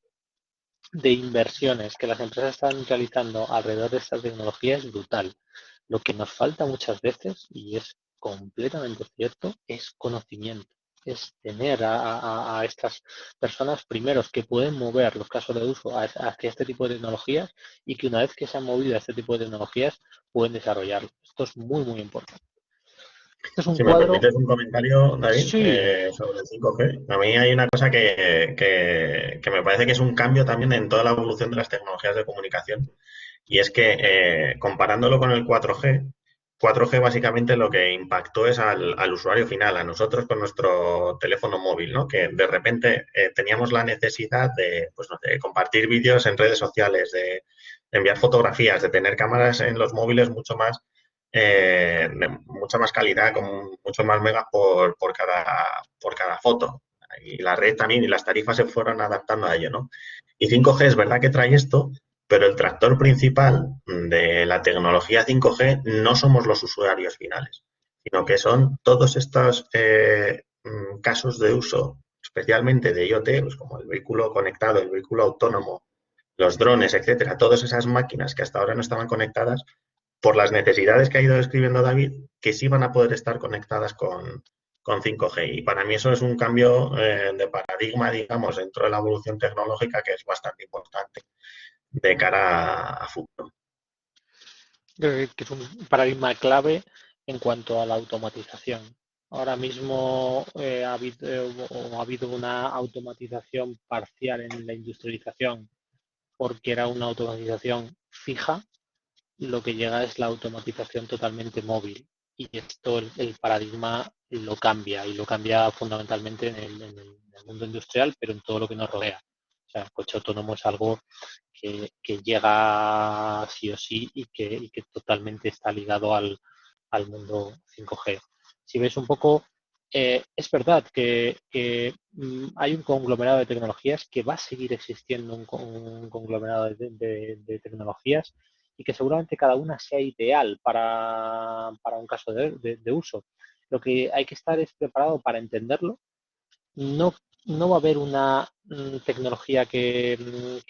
de inversiones que las empresas están realizando alrededor de esta tecnología es brutal. Lo que nos falta muchas veces, y es completamente cierto, es conocimiento. Es tener a estas personas primeros que pueden mover los casos de uso hacia este tipo de tecnologías y que una vez que se han movido a este tipo de tecnologías pueden desarrollarlo. Esto es muy, muy importante. Este es un Si me cuadro. permites un comentario, David, Sí. sobre el 5G, a mí hay una cosa que me parece que es un cambio también en toda la evolución de las tecnologías de comunicación, y es que comparándolo con el 4G, 4G básicamente lo que impactó es al usuario final, a nosotros con nuestro teléfono móvil, ¿no? Que de repente teníamos la necesidad de, pues, no sé, compartir vídeos en redes sociales, de enviar fotografías, de tener cámaras en los móviles de mucha más calidad, con muchos más megas por cada foto. Y la red también y las tarifas se fueron adaptando a ello, ¿no? Y 5G es verdad que trae esto, pero el tractor principal de la tecnología 5G no somos los usuarios finales, sino que son todos estos casos de uso especialmente de IoT, pues como el vehículo conectado, el vehículo autónomo, los drones, etcétera, todas esas máquinas que hasta ahora no estaban conectadas, por las necesidades que ha ido describiendo David, que sí van a poder estar conectadas con 5G. Y para mí eso es un cambio de paradigma, digamos, dentro de la evolución tecnológica que es bastante importante de cara a futuro. Creo que es un paradigma clave en cuanto a la automatización. Ahora mismo ha habido una automatización parcial en la industrialización porque era una automatización fija. Lo que llega es la automatización totalmente móvil y esto el paradigma lo cambia y lo cambia fundamentalmente en el mundo industrial, pero en todo lo que nos rodea. O sea, el coche autónomo es algo que llega sí o sí y que totalmente está ligado al mundo 5G. Si ves un poco, es verdad que hay un conglomerado de tecnologías, que va a seguir existiendo un conglomerado de tecnologías y que seguramente cada una sea ideal para un caso de uso. Lo que hay que estar es preparado para entenderlo. No, no va a haber una tecnología que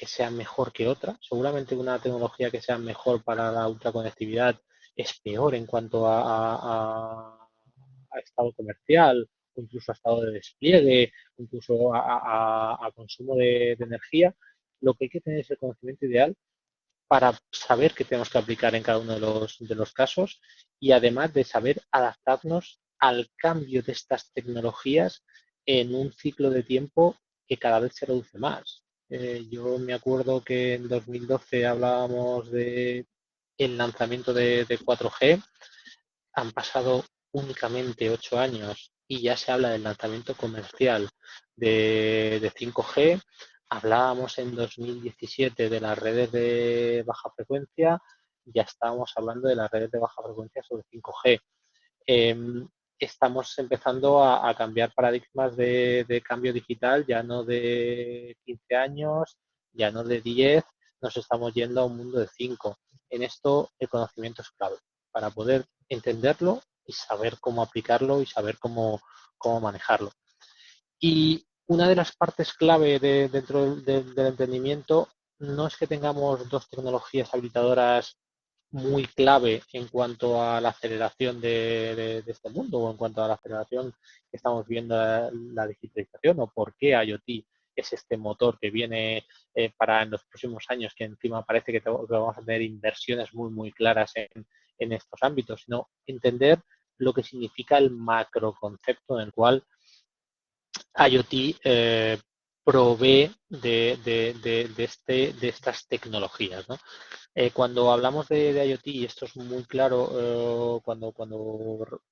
sea mejor que otra. Seguramente una tecnología que sea mejor para la ultraconectividad es peor en cuanto a estado comercial, incluso a estado de despliegue, incluso a consumo de energía. Lo que hay que tener es el conocimiento ideal para saber qué tenemos que aplicar en cada uno de los casos y además de saber adaptarnos al cambio de estas tecnologías en un ciclo de tiempo que cada vez se reduce más. Yo me acuerdo que en 2012 hablábamos de el lanzamiento de 4G, han pasado únicamente 8 años y ya se habla del lanzamiento comercial de 5G. Hablábamos en 2017 de las redes de baja frecuencia, ya estábamos hablando de las redes de baja frecuencia sobre 5G. Estamos empezando a cambiar paradigmas de cambio digital, ya no de 15 años, ya no de 10, nos estamos yendo a un mundo de 5. En esto el conocimiento es clave para poder entenderlo y saber cómo aplicarlo y saber cómo manejarlo. Y una de las partes clave dentro del entendimiento no es que tengamos dos tecnologías habilitadoras muy clave en cuanto a la aceleración de este mundo o en cuanto a la aceleración que estamos viendo la digitalización o por qué IoT es este motor que viene para en los próximos años, que encima parece que vamos a tener inversiones muy claras en estos ámbitos, sino entender lo que significa el macroconcepto en el cual IoT provee de estas tecnologías, ¿no? Cuando hablamos de IoT, y esto es muy claro, cuando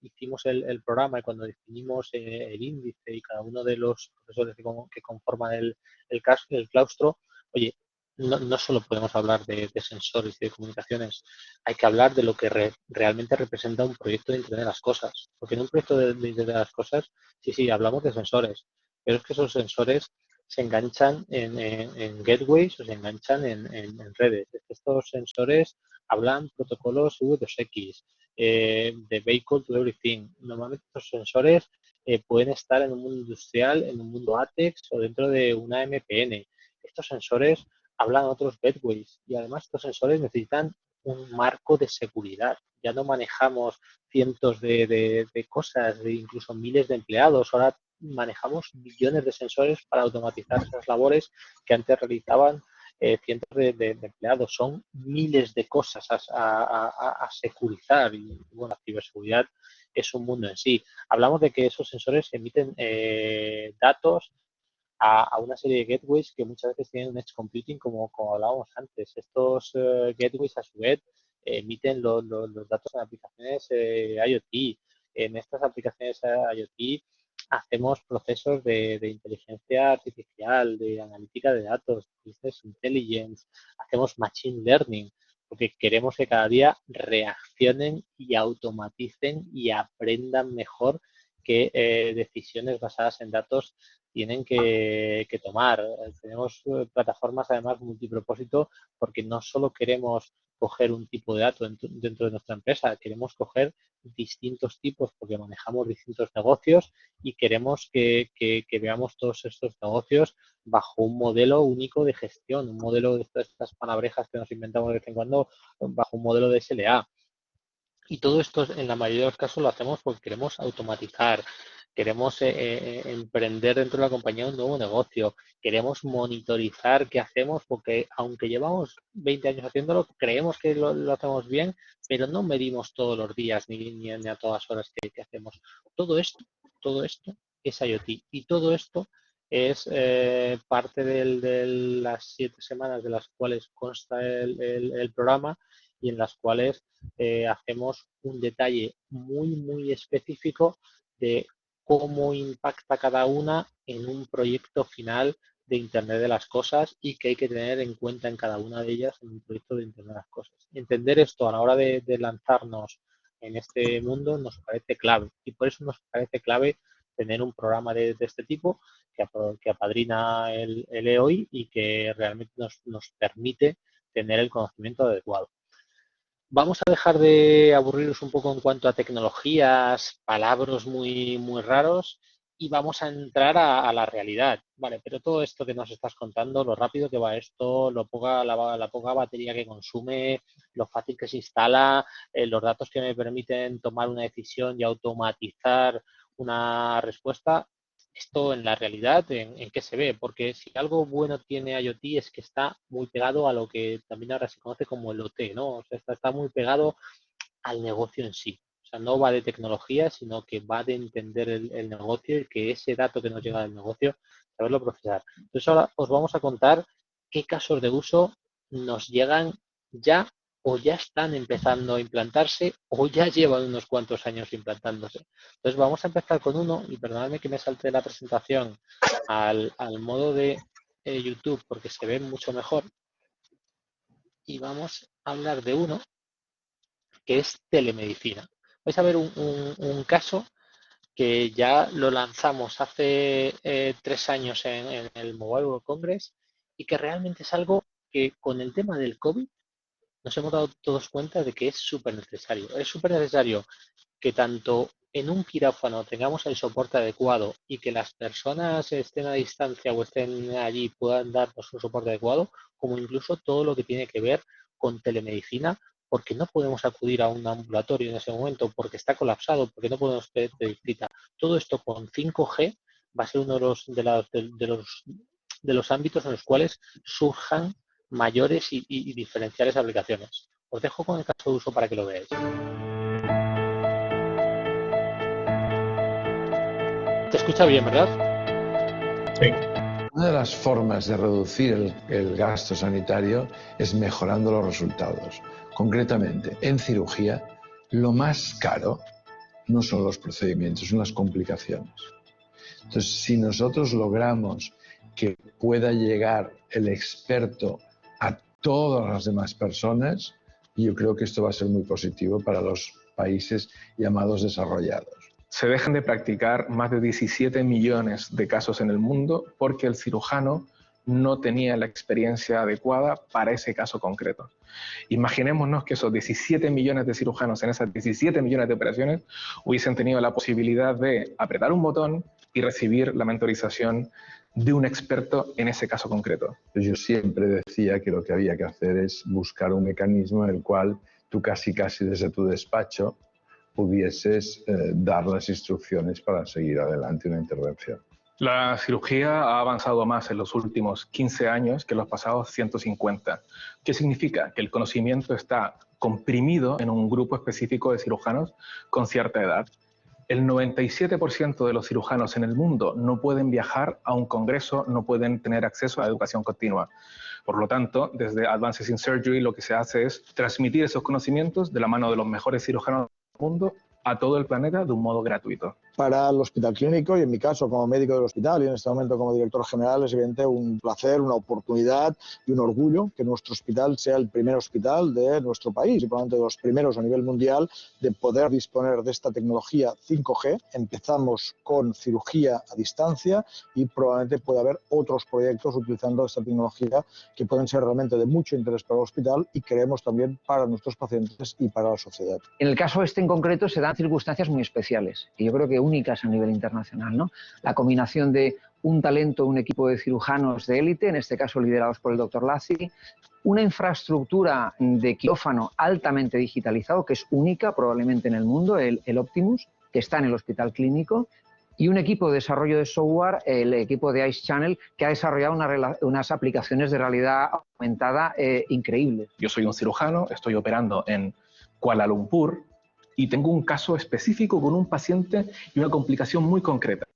hicimos el programa y cuando definimos el índice y cada uno de los profesores que conforman el claustro, oye, no solo podemos hablar de sensores y de comunicaciones, hay que hablar de lo que realmente representa un proyecto de Internet de las Cosas. Porque en un proyecto de Internet de las Cosas, sí, hablamos de sensores, pero es que esos sensores se enganchan en gateways o se enganchan en redes. Estos sensores hablan protocolos V2X, de Vehicle to Everything. Normalmente estos sensores pueden estar en un mundo industrial, en un mundo ATEX o dentro de una MPN. Estos sensores hablan otros gateways y además estos sensores necesitan un marco de seguridad. Ya no manejamos cientos de cosas, de incluso miles de empleados. Ahora manejamos millones de sensores para automatizar esas labores que antes realizaban cientos de empleados. Son miles de cosas a securizar y bueno, la ciberseguridad es un mundo en sí. Hablamos de que esos sensores emiten datos a una serie de gateways que muchas veces tienen un edge computing como hablábamos antes. Estos gateways a su vez emiten los datos en aplicaciones IoT. En estas aplicaciones IoT hacemos procesos de inteligencia artificial, de analítica de datos, business intelligence, hacemos machine learning, porque queremos que cada día reaccionen y automaticen y aprendan mejor que decisiones basadas en datos tienen que tomar. Tenemos plataformas además multipropósito porque no solo queremos coger un tipo de dato dentro de nuestra empresa, queremos coger distintos tipos porque manejamos distintos negocios y queremos que veamos todos estos negocios bajo un modelo único de gestión, un modelo de estas palabrejas que nos inventamos de vez en cuando, bajo un modelo de SLA. Y todo esto, en la mayoría de los casos, lo hacemos porque queremos automatizar, queremos emprender dentro de la compañía un nuevo negocio, queremos monitorizar qué hacemos, porque aunque llevamos 20 años haciéndolo, creemos que lo hacemos bien, pero no medimos todos los días ni a todas horas que hacemos. Todo esto es IoT y todo esto es parte de las 7 semanas de las cuales consta el programa y en las cuales hacemos un detalle muy específico de cómo impacta cada una en un proyecto final de Internet de las Cosas y que hay que tener en cuenta en cada una de ellas en un proyecto de Internet de las Cosas. Entender esto a la hora de lanzarnos en este mundo nos parece clave y por eso nos parece clave tener un programa de este tipo que apadrina el EOI y que realmente nos permite tener el conocimiento adecuado. Vamos a dejar de aburrirnos un poco en cuanto a tecnologías, palabras muy raros y vamos a entrar a la realidad. Vale, pero todo esto que nos estás contando, lo rápido que va esto, la poca batería que consume, lo fácil que se instala, los datos que me permiten tomar una decisión y automatizar una respuesta, esto en la realidad, ¿en qué se ve? Porque si algo bueno tiene IoT es que está muy pegado a lo que también ahora se conoce como el OT, ¿no? O sea, está muy pegado al negocio en sí. O sea, no va de tecnología, sino que va de entender el negocio y que ese dato que nos llega del negocio, saberlo procesar. Entonces ahora os vamos a contar qué casos de uso nos llegan ya o ya están empezando a implantarse o ya llevan unos cuantos años implantándose. Entonces vamos a empezar con uno y perdonadme que me salte la presentación al modo de YouTube porque se ve mucho mejor y vamos a hablar de uno que es telemedicina. Vais a ver un caso que ya lo lanzamos hace 3 años en el Mobile World Congress y que realmente es algo que con el tema del COVID nos hemos dado todos cuenta de que es súper necesario. Es súper necesario que tanto en un quirófano tengamos el soporte adecuado y que las personas estén a distancia o estén allí puedan darnos un soporte adecuado, como incluso todo lo que tiene que ver con telemedicina, porque no podemos acudir a un ambulatorio en ese momento, porque está colapsado, porque no podemos pedir cita. Todo esto con 5G va a ser uno de los ámbitos en los cuales surjan mayores y diferenciales aplicaciones. Os dejo con el caso de uso para que lo veáis. ¿Te escucha bien, verdad? Sí. Una de las formas de reducir el gasto sanitario es mejorando los resultados. Concretamente, en cirugía, lo más caro no son los procedimientos, son las complicaciones. Entonces, si nosotros logramos que pueda llegar el experto a todas las demás personas, yo creo que esto va a ser muy positivo para los países llamados desarrollados. Se dejan de practicar más de 17 millones de casos en el mundo porque el cirujano no tenía la experiencia adecuada para ese caso concreto. Imaginémonos que esos 17 millones de cirujanos en esas 17 millones de operaciones hubiesen tenido la posibilidad de apretar un botón y recibir la mentorización de un experto en ese caso concreto. Yo siempre decía que lo que había que hacer es buscar un mecanismo en el cual tú casi desde tu despacho pudieses dar las instrucciones para seguir adelante una intervención. La cirugía ha avanzado más en los últimos 15 años que en los pasados 150. ¿Qué significa? Que el conocimiento está comprimido en un grupo específico de cirujanos con cierta edad. El 97% de los cirujanos en el mundo no pueden viajar a un congreso, no pueden tener acceso a educación continua. Por lo tanto, desde Advances in Surgery lo que se hace es transmitir esos conocimientos de la mano de los mejores cirujanos del mundo a todo el planeta de un modo gratuito. Para el hospital clínico y en mi caso como médico del hospital y en este momento como director general es evidente un placer, una oportunidad y un orgullo que nuestro hospital sea el primer hospital de nuestro país y probablemente de los primeros a nivel mundial de poder disponer de esta tecnología 5G. Empezamos con cirugía a distancia y probablemente pueda haber otros proyectos utilizando esta tecnología que pueden ser realmente de mucho interés para el hospital y creemos también para nuestros pacientes y para la sociedad. En el caso este en concreto se dan circunstancias muy especiales y yo creo que únicas a nivel internacional, ¿no? La combinación de un talento, un equipo de cirujanos de élite, en este caso liderados por el doctor Lazzi, una infraestructura de quirófano altamente digitalizado, que es única probablemente en el mundo, el Optimus, que está en el hospital clínico, y un equipo de desarrollo de software, el equipo de Ice Channel, que ha desarrollado unas aplicaciones de realidad aumentada increíbles. Yo soy un cirujano, estoy operando en Kuala Lumpur y tengo un caso específico con un paciente y una complicación muy concreta.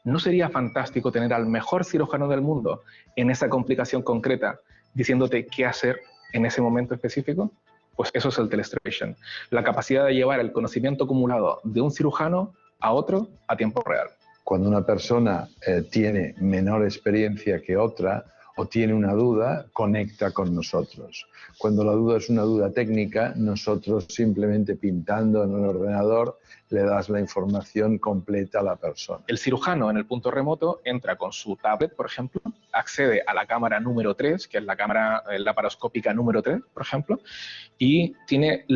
¿No sería fantástico tener al mejor cirujano del mundo en esa complicación concreta diciéndote qué hacer en ese momento específico? Pues eso es el telestration, la capacidad de llevar el conocimiento acumulado de un cirujano a otro a tiempo real. Cuando una persona tiene menor experiencia que otra o tiene una duda, conecta con nosotros. Cuando la duda es una duda técnica, nosotros simplemente pintando en un ordenador le das la información completa a la persona. El cirujano en el punto remoto entra con su tablet, por ejemplo, accede a la cámara número 3, que es la cámara laparoscópica número 3, por ejemplo, y tiene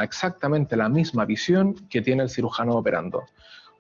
exactamente la misma visión que tiene el cirujano operando.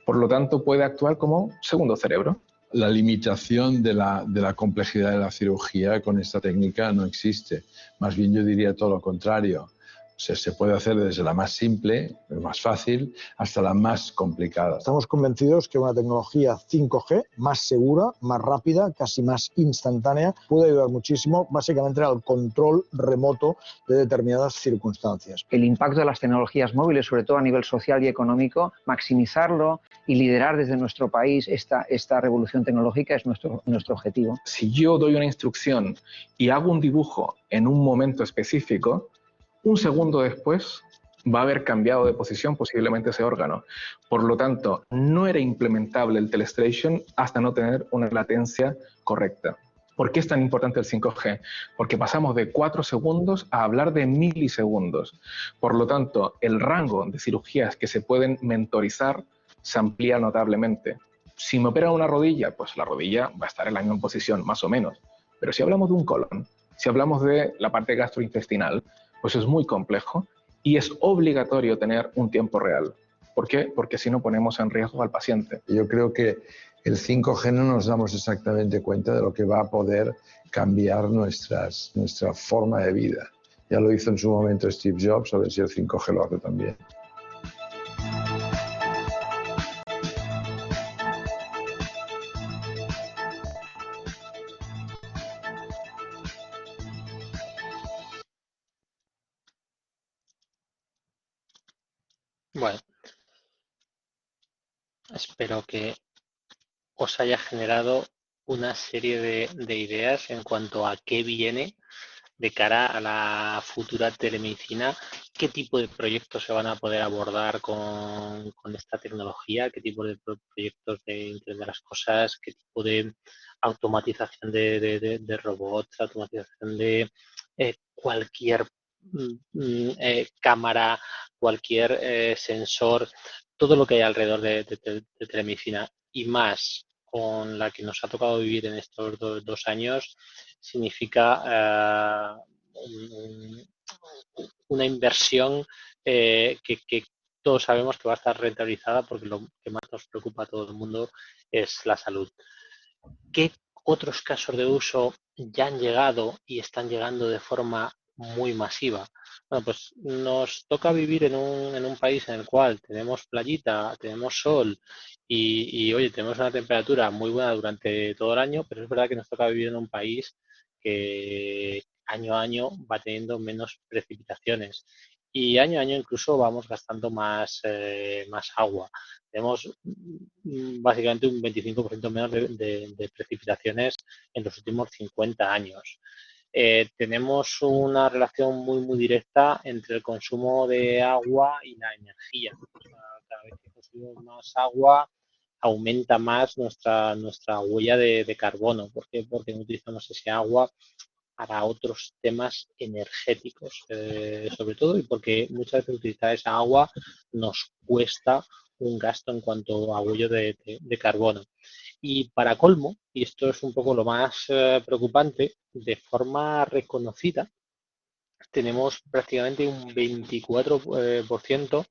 Por lo tanto, puede actuar como segundo cerebro. La limitación de la complejidad de la cirugía con esta técnica no existe. Más bien yo diría todo lo contrario. O sea, se puede hacer desde la más simple, más fácil, hasta la más complicada. Estamos convencidos que una tecnología 5G más segura, más rápida, casi más instantánea, puede ayudar muchísimo básicamente al control remoto de determinadas circunstancias. El impacto de las tecnologías móviles, sobre todo a nivel social y económico, maximizarlo y liderar desde nuestro país esta revolución tecnológica es nuestro objetivo. Si yo doy una instrucción y hago un dibujo en un momento específico, un segundo después va a haber cambiado de posición posiblemente ese órgano. Por lo tanto, no era implementable el telestration hasta no tener una latencia correcta. ¿Por qué es tan importante el 5G? Porque pasamos de 4 segundos a hablar de milisegundos. Por lo tanto, el rango de cirugías que se pueden mentorizar se amplía notablemente. Si me operan una rodilla, pues la rodilla va a estar en la misma posición, más o menos. Pero si hablamos de un colon, si hablamos de la parte gastrointestinal, pues es muy complejo y es obligatorio tener un tiempo real. ¿Por qué? Porque si no ponemos en riesgo al paciente. Yo creo que el 5G no nos damos exactamente cuenta de lo que va a poder cambiar nuestra forma de vida. Ya lo hizo en su momento Steve Jobs, a ver si el 5G lo hace también. Bueno, espero que os haya generado una serie de ideas en cuanto a qué viene de cara a la futura telemedicina, qué tipo de proyectos se van a poder abordar con esta tecnología, qué tipo de proyectos de Internet de las Cosas, qué tipo de automatización de robots, automatización de cualquier cámara, cualquier sensor, todo lo que hay alrededor de telemedicina y más con la que nos ha tocado vivir en estos dos años, significa una inversión que todos sabemos que va a estar rentabilizada porque lo que más nos preocupa a todo el mundo es la salud. ¿Qué otros casos de uso ya han llegado y están llegando de forma muy masiva? Bueno, pues nos toca vivir en un país en el cual tenemos playita, tenemos sol y oye, tenemos una temperatura muy buena durante todo el año, pero es verdad que nos toca vivir en un país que año a año va teniendo menos precipitaciones y año a año incluso vamos gastando más agua. Tenemos básicamente un 25% menos de precipitaciones en los últimos 50 años. tenemos una relación muy directa entre el consumo de agua y la energía. O sea, cada vez que consumimos más agua, aumenta más nuestra huella de carbono. ¿Por qué? Porque no utilizamos ese agua para otros temas energéticos, sobre todo, y porque muchas veces utilizar esa agua nos cuesta un gasto en cuanto a huella de carbono. Y para colmo, y esto es un poco lo más preocupante, de forma reconocida, tenemos prácticamente un 24%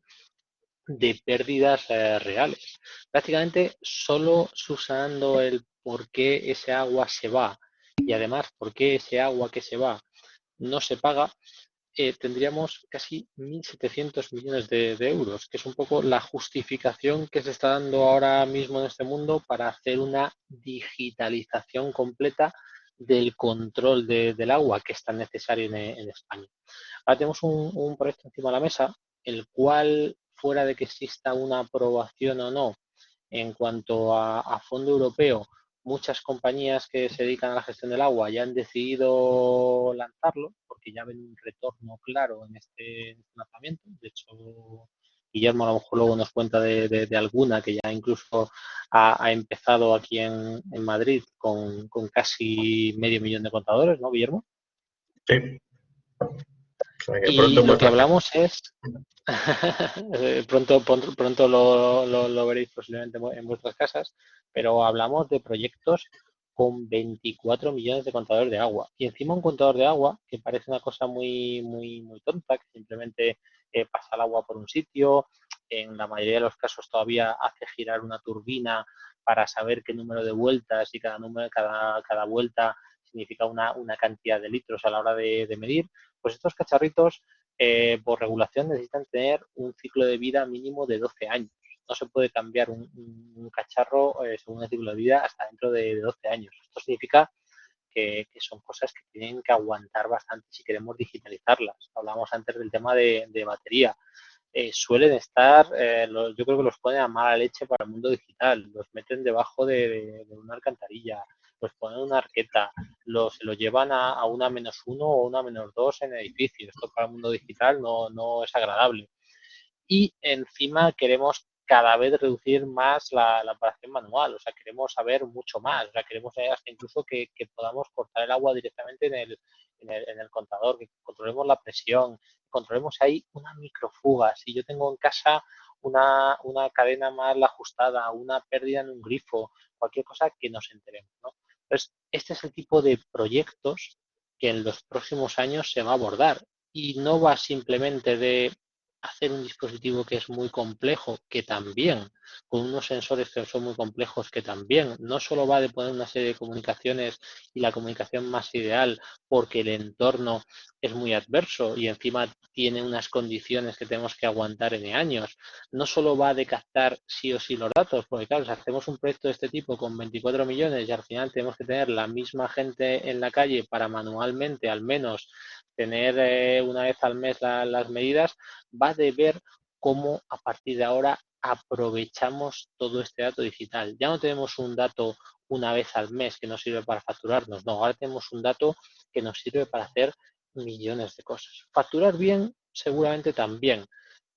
de pérdidas reales. Prácticamente solo subsanando el por qué ese agua se va y además por qué ese agua que se va no se paga, tendríamos casi 1.700 millones de euros, que es un poco la justificación que se está dando ahora mismo en este mundo para hacer una digitalización completa del control del agua que es tan necesario en España. Ahora tenemos un proyecto encima de la mesa, el cual, fuera de que exista una aprobación o no en cuanto a fondo europeo, muchas compañías que se dedican a la gestión del agua ya han decidido lanzarlo porque ya ven un retorno claro en este lanzamiento. De hecho, Guillermo a lo mejor luego nos cuenta de alguna que ya incluso ha empezado aquí en Madrid con casi 500.000 de contadores, ¿no, Guillermo? Sí. O sea, que pronto Y en lo que vuestras hablamos es, pronto lo veréis posiblemente en vuestras casas, pero hablamos de proyectos con 24 millones de contadores de agua. Y encima un contador de agua, que parece una cosa muy tonta, que simplemente pasa el agua por un sitio, en la mayoría de los casos todavía hace girar una turbina para saber qué número de vueltas y cada vuelta significa una cantidad de litros a la hora de medir. Pues estos cacharritos, por regulación, necesitan tener un ciclo de vida mínimo de 12 años. No se puede cambiar un cacharro según el ciclo de vida hasta dentro de 12 años. Esto significa que son cosas que tienen que aguantar bastante si queremos digitalizarlas. Hablamos antes del tema de batería. Suelen estar, yo creo que los ponen a mala leche para el mundo digital, los meten debajo de una alcantarilla, los ponen en una arqueta, se lo llevan a una -1 o una -2 en edificios. Esto para el mundo digital no es agradable. Y encima queremos cada vez reducir más la operación manual, o sea, queremos saber mucho más, o sea, queremos hasta incluso que podamos cortar el agua directamente en el contador, que controlemos la presión, controlemos ahí una microfuga. Si yo tengo en casa una cadena mal ajustada, una pérdida en un grifo, cualquier cosa que nos enteremos, ¿no? Entonces, este es el tipo de proyectos que en los próximos años se va a abordar y no va simplemente de hacer un dispositivo que es muy complejo, que también, con unos sensores que son muy complejos, que también, no solo va de poner una serie de comunicaciones y la comunicación más ideal porque el entorno es muy adverso y encima tiene unas condiciones que tenemos que aguantar N años. No solo va de captar sí o sí los datos, porque claro, si hacemos un proyecto de este tipo con 24 millones y al final tenemos que tener la misma gente en la calle para manualmente al menos tener una vez al mes las medidas, va de ver cómo a partir de ahora aprovechamos todo este dato digital. Ya no tenemos un dato una vez al mes que nos sirve para facturarnos, no, ahora tenemos un dato que nos sirve para hacer millones de cosas. Facturar bien, seguramente también,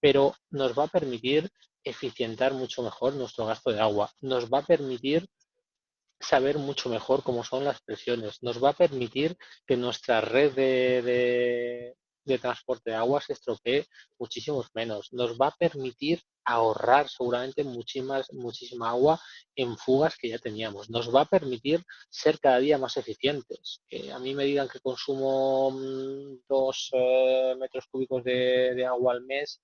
pero nos va a permitir eficientar mucho mejor nuestro gasto de agua, nos va a permitir saber mucho mejor cómo son las presiones, nos va a permitir que nuestra red de transporte de agua se estropee muchísimo menos, nos va a permitir ahorrar seguramente muchísima agua en fugas que ya teníamos, nos va a permitir ser cada día más eficientes. Que a mí me digan que consumo 2 metros cúbicos de agua al mes,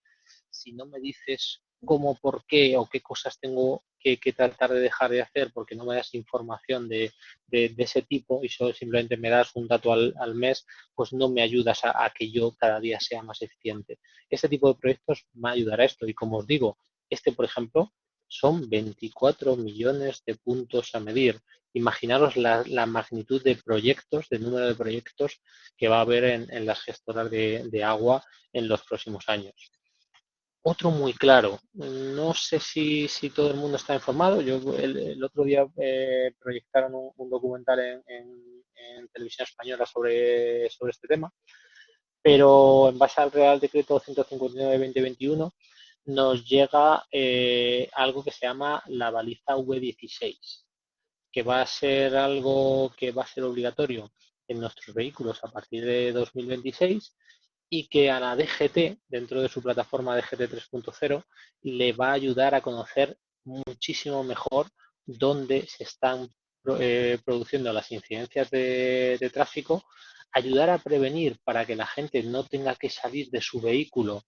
si no me dices cómo, por qué o qué cosas tengo que tratar de dejar de hacer porque no me das información de ese tipo y solo simplemente me das un dato al mes, pues no me ayudas a que yo cada día sea más eficiente. Este tipo de proyectos me ayudará a esto y como os digo, por ejemplo, son 24 millones de puntos a medir. Imaginaros la magnitud de proyectos, de número de proyectos que va a haber en las gestoras de agua en los próximos años. Otro muy claro, no sé si todo el mundo está informado. El otro día proyectaron un documental en en televisión española sobre este tema, pero en base al Real Decreto 159/2021 nos llega algo que se llama la baliza V16, que va a ser algo que va a ser obligatorio en nuestros vehículos a partir de 2026 y que a la DGT, dentro de su plataforma DGT 3.0, le va a ayudar a conocer muchísimo mejor dónde se están produciendo las incidencias de tráfico, ayudar a prevenir para que la gente no tenga que salir de su vehículo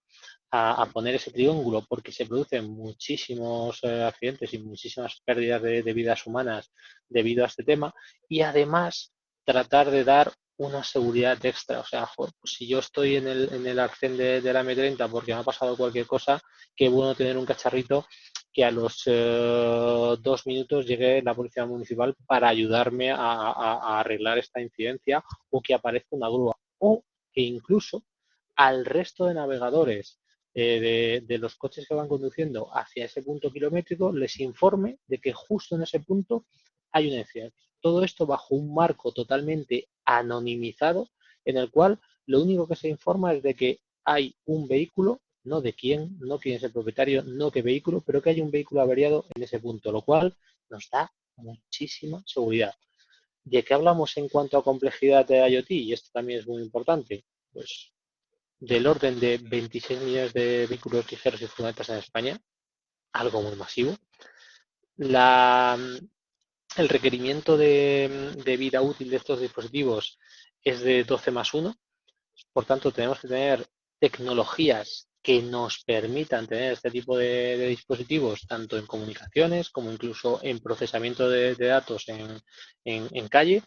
a poner ese triángulo, porque se producen muchísimos accidentes y muchísimas pérdidas de vidas humanas debido a este tema, y además tratar de dar una seguridad extra. O sea, pues si yo estoy en el arcén de la M30 porque me ha pasado cualquier cosa, qué bueno tener un cacharrito que a los 2 minutos llegue la policía municipal para ayudarme a arreglar esta incidencia, o que aparezca una grúa, o que incluso al resto de navegadores de los coches que van conduciendo hacia ese punto kilométrico les informe de que justo en ese punto hay una incidencia. Todo esto bajo un marco totalmente anonimizado, en el cual lo único que se informa es de que hay un vehículo, no de quién, no quién es el propietario, no qué vehículo, pero que hay un vehículo averiado en ese punto, lo cual nos da muchísima seguridad. ¿De qué hablamos en cuanto a complejidad de IoT? Y esto también es muy importante. Pues del orden de 26 millones de vehículos ligeros y furgonetas en España, algo muy masivo. El requerimiento de vida útil de estos dispositivos es de 12+1, por tanto tenemos que tener tecnologías que nos permitan tener este tipo de dispositivos tanto en comunicaciones como incluso en procesamiento de datos en calle,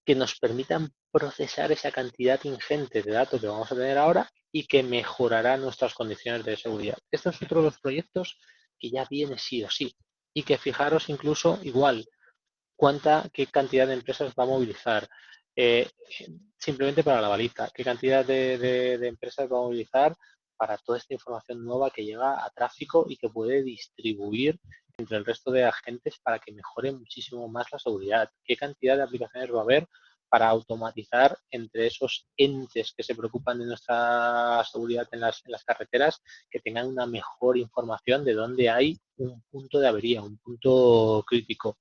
que nos permitan procesar esa cantidad ingente de datos que vamos a tener ahora y que mejorará nuestras condiciones de seguridad. Esto es otro de los proyectos que ya viene sí o sí, y que fijaros incluso igual qué cantidad de empresas va a movilizar simplemente para la baliza, qué cantidad de empresas va a movilizar para toda esta información nueva que llega a tráfico y que puede distribuir entre el resto de agentes para que mejore muchísimo más la seguridad, qué cantidad de aplicaciones va a haber para automatizar entre esos entes que se preocupan de nuestra seguridad en las carreteras, que tengan una mejor información de dónde hay un punto de avería, un punto crítico.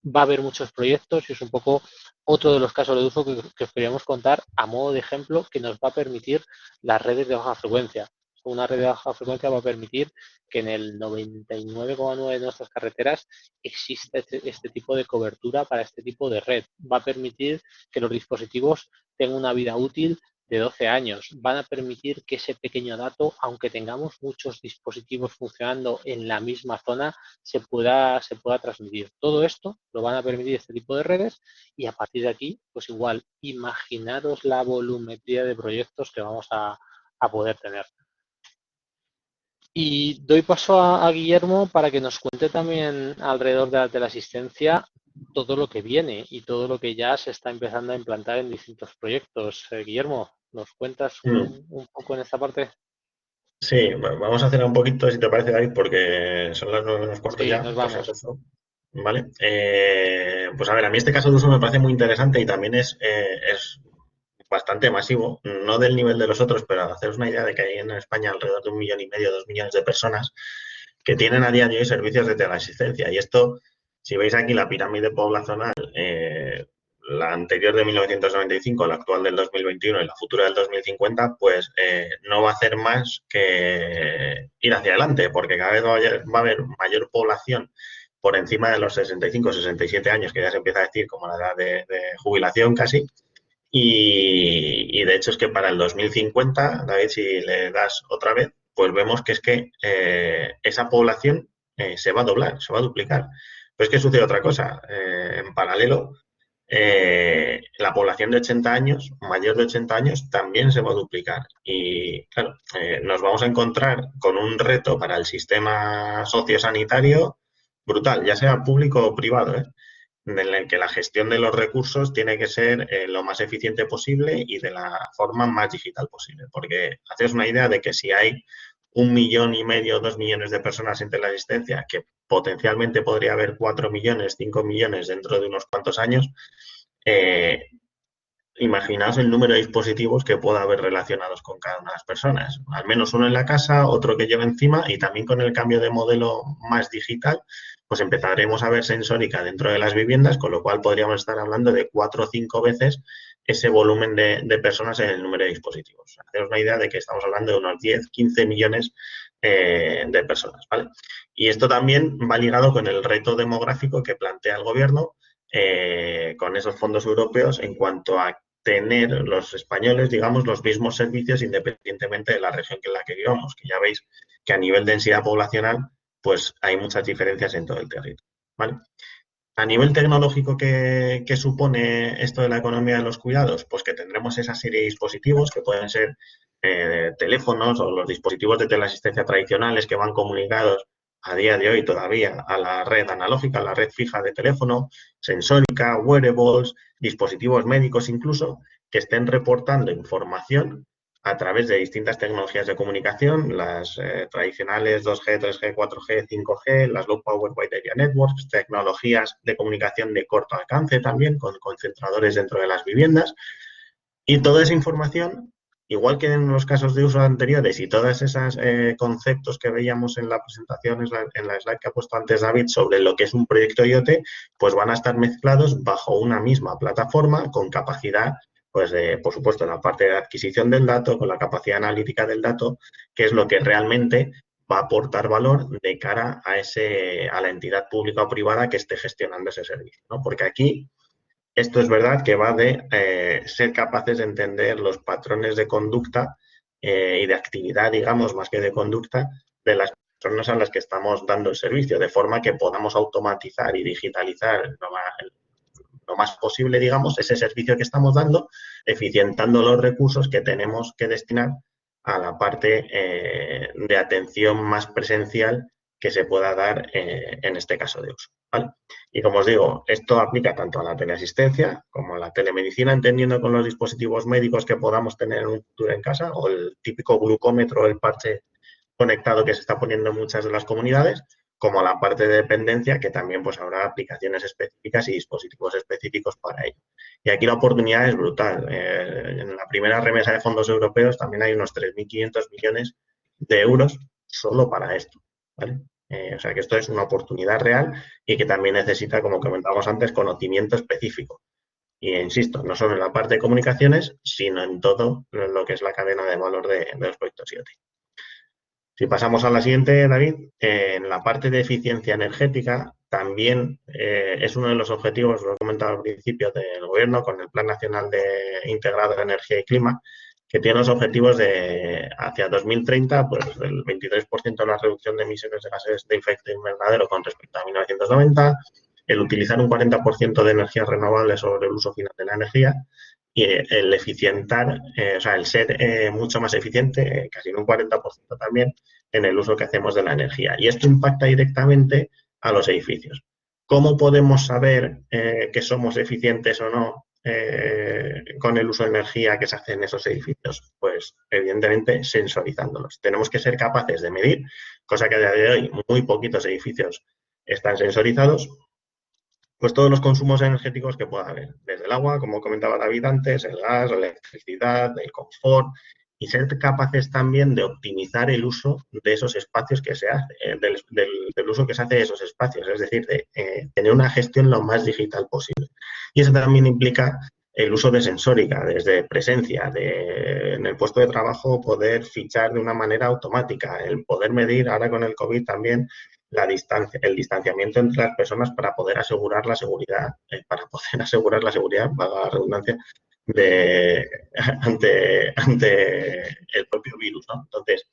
Va a haber muchos proyectos y es un poco otro de los casos de uso que os queríamos contar a modo de ejemplo, que nos va a permitir las redes de baja frecuencia. Una red de baja frecuencia va a permitir que en el 99,9% de nuestras carreteras exista este tipo de cobertura para este tipo de red. Va a permitir que los dispositivos tengan una vida útil de 12 años. Van a permitir que ese pequeño dato, aunque tengamos muchos dispositivos funcionando en la misma zona, se pueda transmitir. Todo esto lo van a permitir este tipo de redes, y a partir de aquí, pues igual, imaginaros la volumetría de proyectos que vamos a poder tener. Y doy paso a Guillermo para que nos cuente también alrededor de la teleasistencia todo lo que viene y todo lo que ya se está empezando a implantar en distintos proyectos. Guillermo, ¿nos cuentas un poco en esta parte? Sí, vamos a hacer un poquito, si te parece, David, porque son las 9:15 Sí, ya. nos vamos. Vale. Pues a ver, a mí este caso de uso me parece muy interesante y también es bastante masivo, no del nivel de los otros, pero haceros una idea de que hay en España alrededor de 1,5 millones, 2 millones de personas que tienen a día de hoy servicios de teleasistencia. Y esto, si veis aquí la pirámide poblacional, la anterior de 1995, la actual del 2021 y la futura del 2050, pues no va a hacer más que ir hacia adelante, porque cada vez va a haber mayor población por encima de los 65 o 67 años, que ya se empieza a decir como la edad de jubilación casi. Y de hecho es que para el 2050, David, si le das otra vez, pues vemos que es que esa población se va a doblar, se va a duplicar. Pero es que sucede otra cosa. En paralelo, la población de 80 años, mayor de 80 años, también se va a duplicar. Y claro, nos vamos a encontrar con un reto para el sistema sociosanitario brutal, ya sea público o privado, en el que la gestión de los recursos tiene que ser lo más eficiente posible y de la forma más digital posible. Porque haces una idea de que si hay 1,5 millones, 2 millones de personas en teleasistencia, que potencialmente podría haber 4 millones, 5 millones dentro de unos cuantos años, Imaginaos el número de dispositivos que pueda haber relacionados con cada una de las personas. Al menos uno en la casa, otro que lleva encima, y también con el cambio de modelo más digital, pues empezaremos a ver sensórica dentro de las viviendas, con lo cual podríamos estar hablando de 4 o 5 veces ese volumen de personas en el número de dispositivos. Haceros una idea de que estamos hablando de unos 10, 15 millones de personas, ¿vale? Y esto también va ligado con el reto demográfico que plantea el gobierno con esos fondos europeos en cuanto a tener los españoles, digamos, los mismos servicios independientemente de la región en la que vivamos, que ya veis que a nivel de densidad poblacional, pues hay muchas diferencias en todo el territorio, ¿vale? A nivel tecnológico, ¿qué supone esto de la economía de los cuidados? Pues que tendremos esa serie de dispositivos que pueden ser teléfonos o los dispositivos de teleasistencia tradicionales que van comunicados a día de hoy todavía a la red analógica, a la red fija de teléfono, sensórica, wearables, dispositivos médicos incluso, que estén reportando información a través de distintas tecnologías de comunicación, las tradicionales 2G, 3G, 4G, 5G, las Low Power Wide Area Networks, tecnologías de comunicación de corto alcance también, con concentradores dentro de las viviendas. Y toda esa información, igual que en los casos de uso anteriores y todos esos conceptos que veíamos en la presentación, en la slide que ha puesto antes David sobre lo que es un proyecto IoT, pues van a estar mezclados bajo una misma plataforma con capacidad, pues por supuesto, en la parte de adquisición del dato, con la capacidad analítica del dato, que es lo que realmente va a aportar valor de cara a la entidad pública o privada que esté gestionando ese servicio, ¿no? Porque aquí esto es verdad que va de ser capaces de entender los patrones de conducta y de actividad, digamos, más que de conducta, de las personas a las que estamos dando el servicio, de forma que podamos automatizar y digitalizar lo más posible, digamos, ese servicio que estamos dando, eficientando los recursos que tenemos que destinar a la parte de atención más presencial que se pueda dar en este caso de uso, ¿vale? Y como os digo, esto aplica tanto a la teleasistencia como a la telemedicina, entendiendo con los dispositivos médicos que podamos tener en un futuro en casa, o el típico glucómetro, el parche conectado que se está poniendo en muchas de las comunidades, como a la parte de dependencia, que también pues habrá aplicaciones específicas y dispositivos específicos para ello. Y aquí la oportunidad es brutal. En la primera remesa de fondos europeos también hay unos 3.500 millones de euros solo para esto, ¿vale? O sea que esto es una oportunidad real y que también necesita, como comentábamos antes, conocimiento específico. Y insisto, no solo en la parte de comunicaciones, sino en todo lo que es la cadena de valor de los proyectos IoT. Si pasamos a la siguiente, David, en la parte de eficiencia energética también es uno de los objetivos, lo he comentado al principio, del Gobierno con el Plan Nacional Integrado de Energía y Clima, que tiene los objetivos de hacia 2030, pues el 23% de la reducción de emisiones de gases de efecto invernadero con respecto a 1990, el utilizar un 40% de energías renovables sobre el uso final de la energía y el eficientar, o sea, el ser mucho más eficiente, casi en un 40% también, en el uso que hacemos de la energía. Y esto impacta directamente a los edificios. ¿Cómo podemos saber que somos eficientes o no con el uso de energía que se hace en esos edificios? Pues, evidentemente, sensorizándolos. Tenemos que ser capaces de medir, cosa que a día de hoy muy poquitos edificios están sensorizados, pues todos los consumos energéticos que pueda haber, desde el agua, como comentaba David antes, el gas, la electricidad, el confort, y ser capaces también de optimizar el uso de esos espacios que se hace, del uso que se hace de esos espacios, es decir, de tener una gestión lo más digital posible. Y eso también implica el uso de sensórica, desde presencia, en el puesto de trabajo poder fichar de una manera automática, el poder medir, ahora con el COVID también, el distanciamiento entre las personas para poder asegurar la seguridad, valga la redundancia, ante el propio virus, ¿no? Entonces,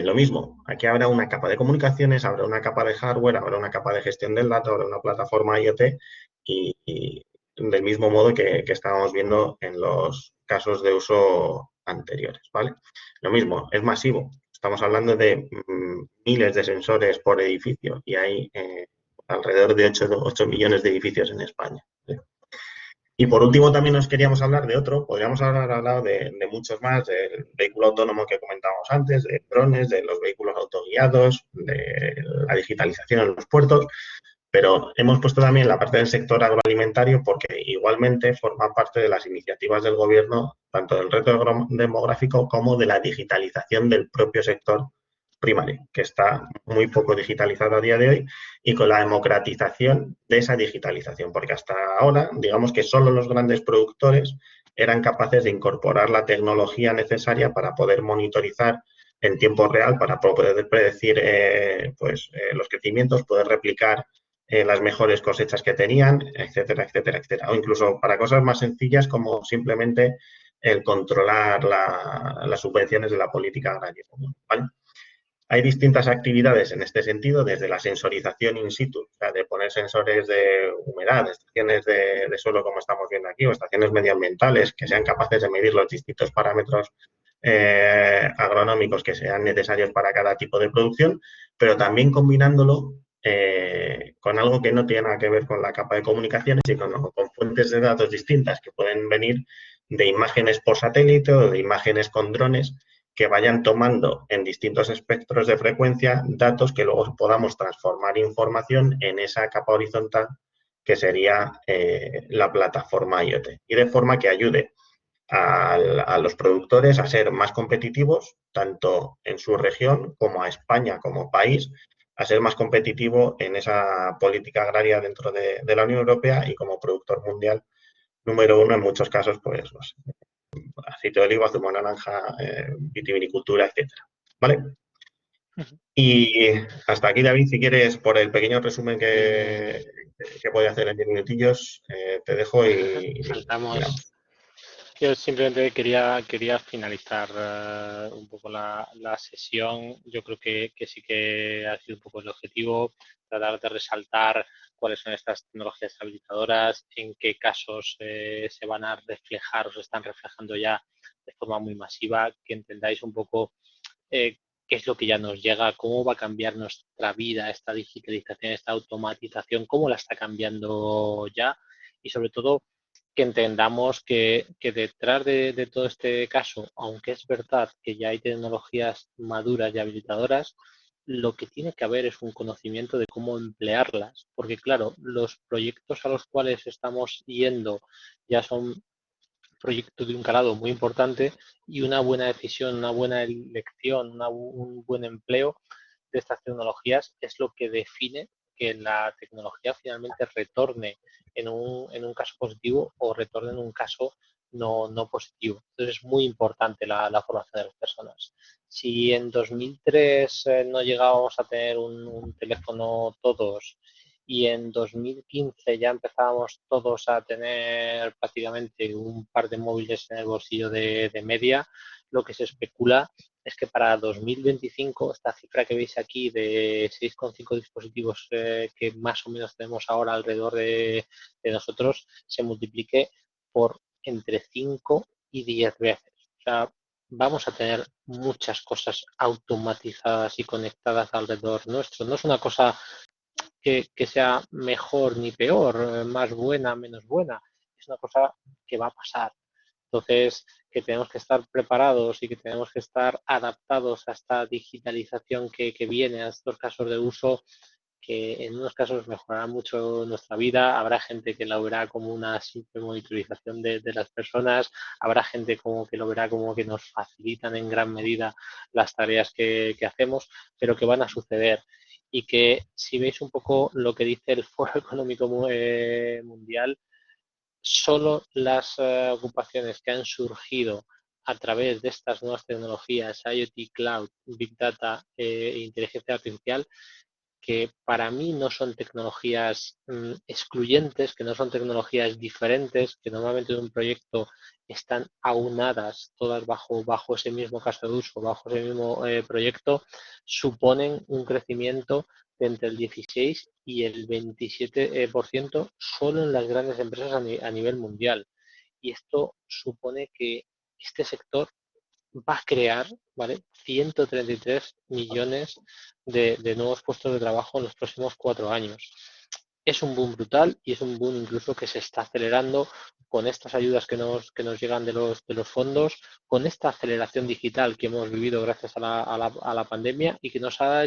lo mismo, aquí habrá una capa de comunicaciones, habrá una capa de hardware, habrá una capa de gestión del dato, habrá una plataforma IoT y del mismo modo que estábamos viendo en los casos de uso anteriores, ¿vale? Lo mismo, es masivo. Estamos hablando de miles de sensores por edificio y hay alrededor de 8 millones de edificios en España, ¿sí? Y por último también nos queríamos hablar de otro, podríamos haber hablado de muchos más, del vehículo autónomo que comentábamos antes, de drones, de los vehículos autoguiados, de la digitalización en los puertos, Pero hemos puesto también la parte del sector agroalimentario porque igualmente forma parte de las iniciativas del gobierno, tanto del reto demográfico como de la digitalización del propio sector primario, que está muy poco digitalizado a día de hoy, y con la democratización de esa digitalización, porque hasta ahora, digamos que solo los grandes productores eran capaces de incorporar la tecnología necesaria para poder monitorizar en tiempo real, para poder predecir los crecimientos, poder replicar las mejores cosechas que tenían, etcétera, etcétera, etcétera. O incluso para cosas más sencillas como simplemente el controlar las subvenciones de la política agraria común, ¿vale? Hay distintas actividades en este sentido, desde la sensorización in situ, o sea, de poner sensores de humedad, estaciones de suelo como estamos viendo aquí, o estaciones medioambientales que sean capaces de medir los distintos parámetros agronómicos que sean necesarios para cada tipo de producción, pero también combinándolo con algo que no tiene nada que ver con la capa de comunicaciones, sino con fuentes de datos distintas que pueden venir de imágenes por satélite o de imágenes con drones que vayan tomando en distintos espectros de frecuencia datos que luego podamos transformar información en esa capa horizontal que sería la plataforma IoT, y de forma que ayude a los productores a ser más competitivos, tanto en su región como a España como país, a ser más competitivo en esa política agraria dentro de la Unión Europea y como productor mundial número uno en muchos casos, pues, no sé, aceite de oliva, zumo de naranja, vitivinicultura, etcétera. ¿Vale? Y hasta aquí, David, si quieres, por el pequeño resumen que voy a hacer en 10 minutillos, te dejo y Saltamos. Yo simplemente quería finalizar un poco la sesión. Yo creo que sí que ha sido un poco el objetivo, tratar de resaltar cuáles son estas tecnologías habilitadoras, en qué casos se van a reflejar o se están reflejando ya de forma muy masiva, que entendáis un poco qué es lo que ya nos llega, cómo va a cambiar nuestra vida esta digitalización, esta automatización, cómo la está cambiando ya, y sobre todo que entendamos que detrás de todo este caso, aunque es verdad que ya hay tecnologías maduras y habilitadoras, lo que tiene que haber es un conocimiento de cómo emplearlas, porque claro, los proyectos a los cuales estamos yendo ya son proyectos de un calado muy importante, y una buena decisión, una buena elección, un buen empleo de estas tecnologías es lo que define que la tecnología finalmente retorne en un caso positivo o retorne en un caso no positivo. Entonces es muy importante la formación de las personas. Si en 2003 no llegábamos a tener un teléfono todos, y en 2015 ya empezábamos todos a tener prácticamente un par de móviles en el bolsillo de media, lo que se especula es que para 2025 esta cifra que veis aquí de 6,5 dispositivos que más o menos tenemos ahora alrededor de nosotros se multiplique por entre 5 y 10 veces. O sea, vamos a tener muchas cosas automatizadas y conectadas alrededor nuestro. No es una cosa que sea mejor ni peor, más buena, menos buena. Es una cosa que va a pasar. Entonces, que tenemos que estar preparados y que tenemos que estar adaptados a esta digitalización que viene, a estos casos de uso, que en unos casos mejorará mucho nuestra vida. Habrá gente que lo verá como una simple monitorización de las personas, habrá gente como que lo verá como que nos facilitan en gran medida las tareas que hacemos, pero que van a suceder. Y que si veis un poco lo que dice el Foro Económico Mundial, solo las ocupaciones que han surgido a través de estas nuevas tecnologías, IoT, Cloud, Big Data e inteligencia artificial, que para mí no son tecnologías excluyentes, que no son tecnologías diferentes, que normalmente en un proyecto están aunadas todas bajo ese mismo caso de uso, bajo ese mismo proyecto, suponen un crecimiento de entre el 16 y el 27% solo en las grandes empresas a nivel mundial. Y esto supone que este sector va a crear, ¿vale?, 133 millones de nuevos puestos de trabajo en los próximos 4 años. Es un boom brutal y es un boom incluso que se está acelerando con estas ayudas que nos llegan de los fondos, con esta aceleración digital que hemos vivido gracias a la pandemia y que nos ha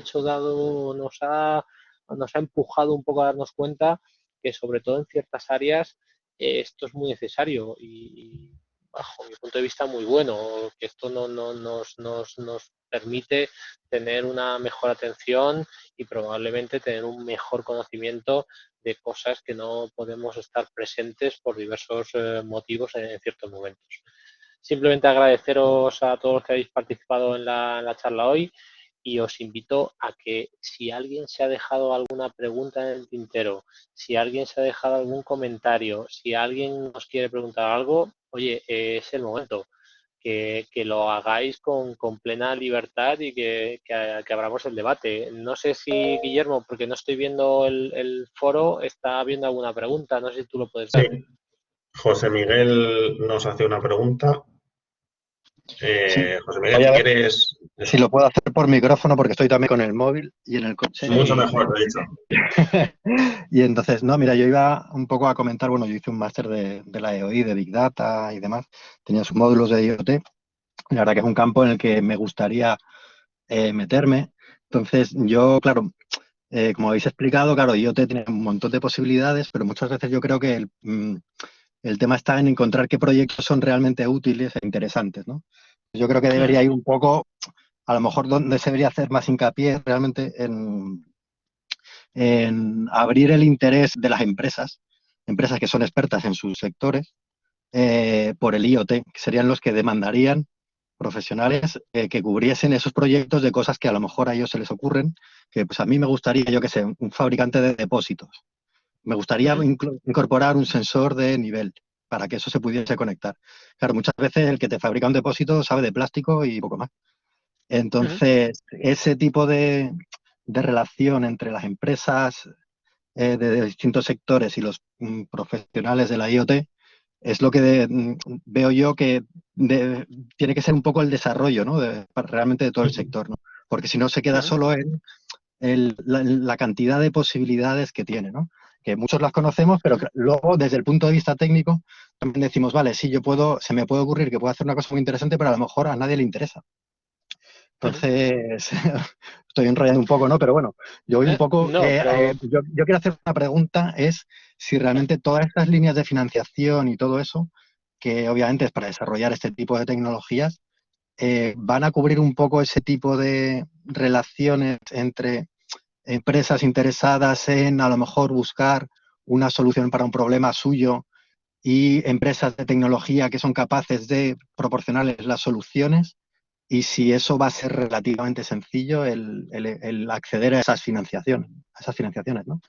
nos ha empujado un poco a darnos cuenta que sobre todo en ciertas áreas esto es muy necesario y bajo mi punto de vista muy bueno, que esto nos permite tener una mejor atención y probablemente tener un mejor conocimiento de cosas que no podemos estar presentes por diversos motivos en ciertos momentos. Simplemente agradeceros a todos los que habéis participado en la charla hoy y os invito a que si alguien se ha dejado alguna pregunta en el tintero, si alguien se ha dejado algún comentario, si alguien nos quiere preguntar algo, oye, es el momento. Que lo hagáis con plena libertad y que abramos el debate. No sé si Guillermo, porque no estoy viendo el foro, está viendo alguna pregunta. No sé si tú lo puedes ver. Sí. José Miguel nos hace una pregunta. Sí. José Miguel, si quieres... Si lo puedo hacer por micrófono porque estoy también con el móvil y en el coche. Mucho mejor, de hecho. Y entonces, no, mira, yo iba un poco a comentar, bueno, yo hice un máster de la EOI, de Big Data y demás. Tenía sus módulos de IoT. La verdad que es un campo en el que me gustaría meterme. Entonces, yo, claro, como habéis explicado, claro, IoT tiene un montón de posibilidades, pero muchas veces yo creo que el tema está en encontrar qué proyectos son realmente útiles e interesantes, ¿no? Yo creo que debería ir un poco, a lo mejor donde se debería hacer más hincapié realmente en abrir el interés de las empresas que son expertas en sus sectores, por el IoT, que serían los que demandarían profesionales que cubriesen esos proyectos de cosas que a lo mejor a ellos se les ocurren, que pues a mí me gustaría, yo que sé, un fabricante de depósitos. Me gustaría incorporar un sensor de nivel para que eso se pudiese conectar. Claro, muchas veces el que te fabrica un depósito sabe de plástico y poco más. Entonces, ese tipo de relación entre las empresas de distintos sectores y los profesionales de la IoT es lo que veo yo que tiene que ser un poco el desarrollo, ¿no? Realmente de todo el sector, ¿no? Porque si no se queda solo en la cantidad de posibilidades que tiene, ¿no? Que muchos las conocemos, pero que luego desde el punto de vista técnico también decimos, vale, sí, se me puede ocurrir que puedo hacer una cosa muy interesante, pero a lo mejor a nadie le interesa. Entonces, estoy enrollando un poco, ¿no? Pero bueno, yo voy un poco... yo quiero hacer una pregunta, es si realmente todas estas líneas de financiación y todo eso, que obviamente es para desarrollar este tipo de tecnologías, van a cubrir un poco ese tipo de relaciones entre empresas interesadas en a lo mejor buscar una solución para un problema suyo y empresas de tecnología que son capaces de proporcionarles las soluciones, y si eso va a ser relativamente sencillo el acceder a esas financiaciones, ¿no?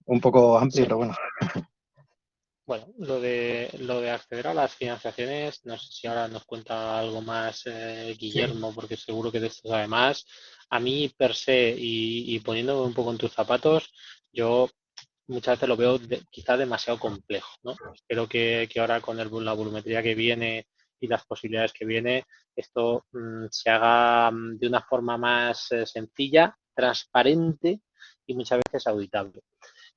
Un poco amplio, pero bueno. Bueno, lo de acceder a las financiaciones, no sé si ahora nos cuenta algo más Guillermo, porque seguro que de esto sabe más. A mí, per se, y poniéndome un poco en tus zapatos, yo muchas veces lo veo quizá demasiado complejo, ¿no? Espero que ahora con la volumetría que viene y las posibilidades que viene, esto se haga de una forma más sencilla, transparente y muchas veces auditable.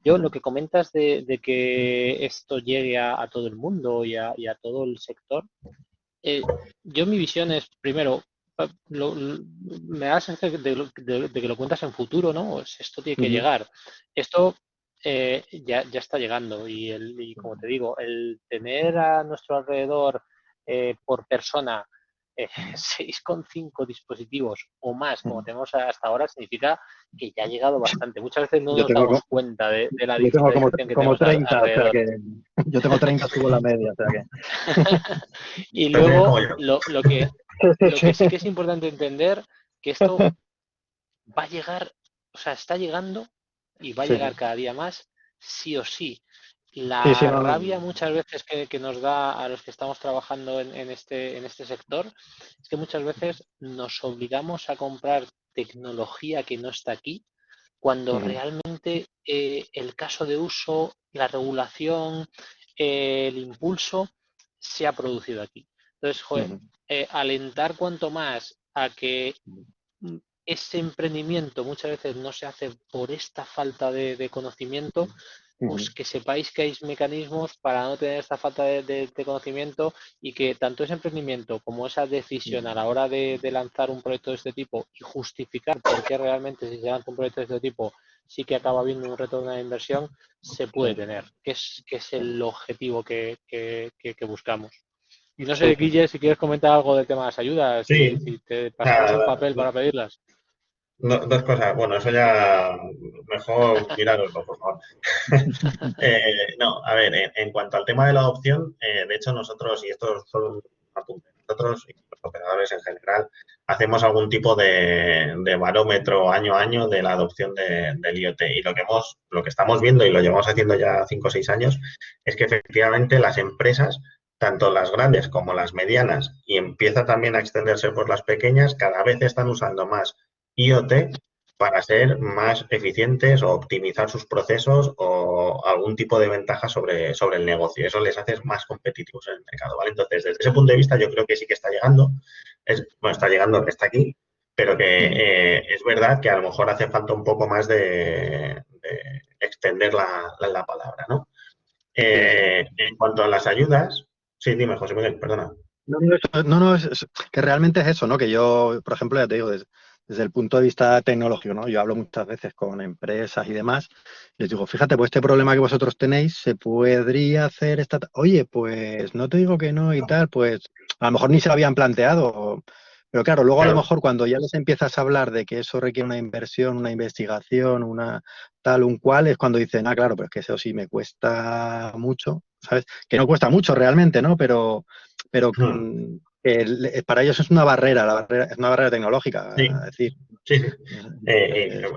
Yo lo que comentas de que esto llegue a todo el mundo y a todo el sector, yo mi visión es, primero, me da la sensación de que lo cuentas en futuro, ¿no? Esto tiene que llegar. Esto ya está llegando y como te digo, el tener a nuestro alrededor por persona 6,5 dispositivos o más, como tenemos hasta ahora, significa que ya ha llegado bastante. Muchas veces no nos damos cuenta de la digitalización que tenemos 30, alrededor. O sea que yo tengo 30, subo la media, o sea que... Y luego, lo que sí que es importante entender, que esto va a llegar, o sea, está llegando y va a llegar cada día más, sí o sí. La rabia muchas veces que nos da a los que estamos trabajando en este sector es que muchas veces nos obligamos a comprar tecnología que no está aquí, cuando realmente el caso de uso, la regulación, el impulso se ha producido aquí. Entonces, joder, alentar cuanto más a que ese emprendimiento muchas veces no se hace por esta falta de conocimiento, pues que sepáis que hay mecanismos para no tener esta falta de conocimiento y que tanto ese emprendimiento como esa decisión a la hora de lanzar un proyecto de este tipo y justificar por qué realmente si se lanza un proyecto de este tipo sí que acaba habiendo un retorno de inversión, se puede tener, que es el objetivo que buscamos. Y no sé, Guille, si quieres comentar algo del tema de las ayudas, Sí, si te pasamos un papel para pedirlas. dos cosas. Bueno, eso ya mejor miraroslo, por favor. No, a ver, en cuanto al tema de la adopción, de hecho nosotros, y esto es solo un apunte, nosotros y los operadores en general hacemos algún tipo de barómetro año a año de la adopción del IoT. Y lo que estamos viendo, y lo llevamos haciendo ya 5 o 6 años, es que efectivamente las empresas, tanto las grandes como las medianas, y empieza también a extenderse por las pequeñas, cada vez están usando más IoT para ser más eficientes o optimizar sus procesos o algún tipo de ventaja sobre el negocio. Eso les hace más competitivos en el mercado, ¿vale? Entonces, desde ese punto de vista, yo creo que sí que está llegando. Está llegando, está aquí, pero que es verdad que a lo mejor hace falta un poco más de extender la palabra, ¿no? En cuanto a las ayudas, sí, dime, José Miguel, perdona. No, es que realmente es eso, ¿no? Que yo, por ejemplo, ya te digo, desde el punto de vista tecnológico, ¿no? Yo hablo muchas veces con empresas y demás, les digo, fíjate, pues este problema que vosotros tenéis se podría hacer Oye, pues no te digo que no y tal, pues a lo mejor ni se lo habían planteado. Pero claro, luego a lo mejor cuando ya les empiezas a hablar de que eso requiere una inversión, una investigación, una tal, un cual, es cuando dicen, claro, pero es que eso sí me cuesta mucho, ¿sabes? Que no cuesta mucho realmente, ¿no? Pero para ellos es una barrera, es una barrera tecnológica, Sí, es decir. sí.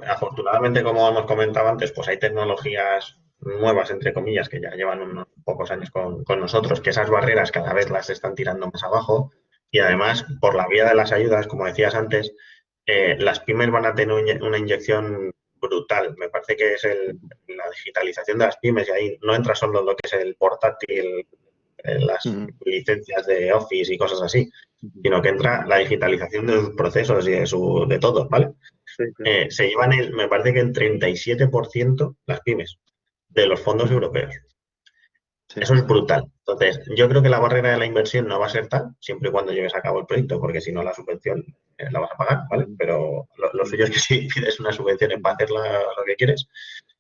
Afortunadamente, como hemos comentado antes, pues hay tecnologías nuevas, entre comillas, que ya llevan unos pocos años con nosotros, que esas barreras cada vez las están tirando más abajo y además, por la vía de las ayudas, como decías antes, las pymes van a tener una inyección brutal. Me parece que es la digitalización de las pymes y ahí no entra solo lo que es el portátil, las licencias de Office y cosas así, sino que entra la digitalización de sus procesos y de todo, ¿vale? Sí, sí. Se llevan, me parece que el 37% las pymes de los fondos europeos. Sí. Eso es brutal. Entonces, yo creo que la barrera de la inversión no va a ser tal, siempre y cuando lleves a cabo el proyecto, porque si no la subvención la vas a pagar, ¿vale? Pero lo suyo es que si pides una subvención es para hacer lo que quieres.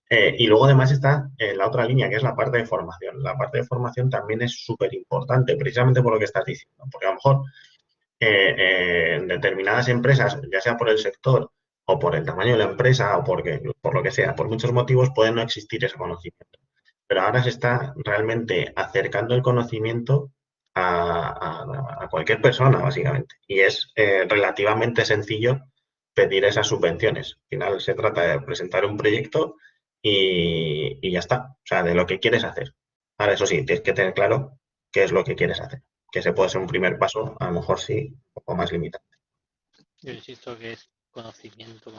Y luego además está la otra línea, que es la parte de formación. La parte de formación también es súper importante, precisamente por lo que estás diciendo, porque a lo mejor en determinadas empresas, ya sea por el sector o por el tamaño de la empresa o por lo que sea, por muchos motivos puede no existir ese conocimiento. Pero ahora se está realmente acercando el conocimiento a cualquier persona, básicamente. Y es relativamente sencillo pedir esas subvenciones. Al final se trata de presentar un proyecto y ya está. O sea, de lo que quieres hacer. Ahora, eso sí, tienes que tener claro qué es lo que quieres hacer. Que ese puede ser un primer paso, a lo mejor sí, un poco más limitante. Yo insisto que es conocimiento.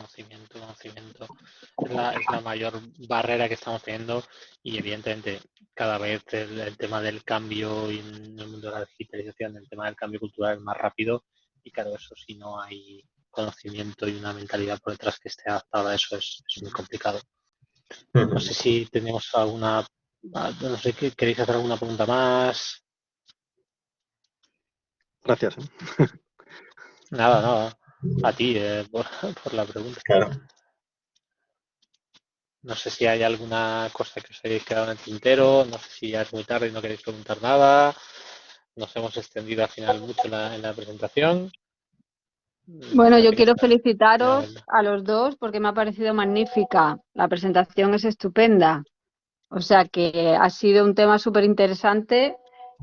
Es la mayor barrera que estamos teniendo y evidentemente cada vez el tema del cambio y en el mundo de la digitalización, el tema del cambio cultural es más rápido y claro, eso si no hay conocimiento y una mentalidad por detrás que esté adaptada a eso es muy complicado. No sé si tenemos no sé, ¿queréis hacer alguna pregunta más? Gracias. Nada. A ti por la pregunta. Claro. No sé si hay alguna cosa que os hayáis quedado en el tintero, no sé si ya es muy tarde y no queréis preguntar nada. Nos hemos extendido al final mucho en la presentación. Bueno, yo quiero felicitaros a los dos porque me ha parecido magnífica. La presentación es estupenda. O sea que ha sido un tema súper interesante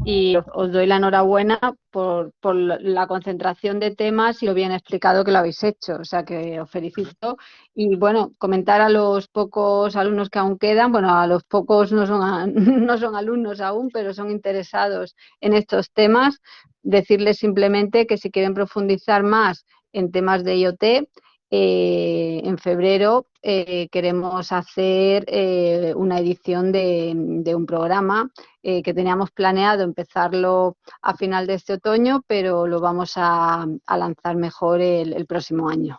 y os doy la enhorabuena por la concentración de temas y lo bien explicado que lo habéis hecho. O sea que os felicito. Y bueno, comentar a los pocos alumnos que aún quedan, bueno, a los pocos no son alumnos aún, pero son interesados en estos temas, decirles simplemente que si quieren profundizar más en temas de IoT, en febrero queremos hacer una edición de un programa que teníamos planeado empezarlo a final de este otoño, pero lo vamos a lanzar mejor el próximo año.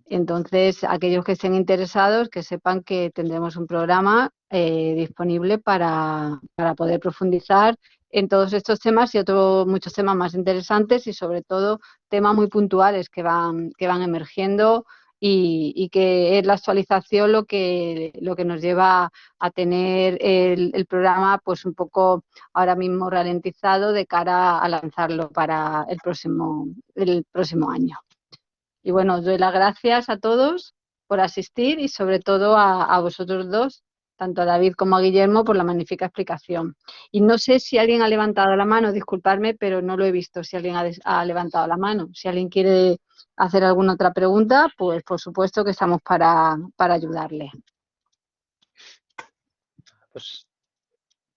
Entonces, aquellos que estén interesados, que sepan que tendremos un programa disponible para poder profundizar en todos estos temas y otros muchos temas más interesantes y sobre todo temas muy puntuales que van emergiendo y que es la actualización lo que nos lleva a tener el programa pues un poco ahora mismo ralentizado de cara a lanzarlo para el próximo año. Y bueno, os doy las gracias a todos por asistir y sobre todo a vosotros dos, tanto a David como a Guillermo, por la magnífica explicación. Y no sé si alguien ha levantado la mano, disculpadme, pero no lo he visto si alguien ha levantado la mano. Si alguien quiere hacer alguna otra pregunta, pues por supuesto que estamos para ayudarle. Pues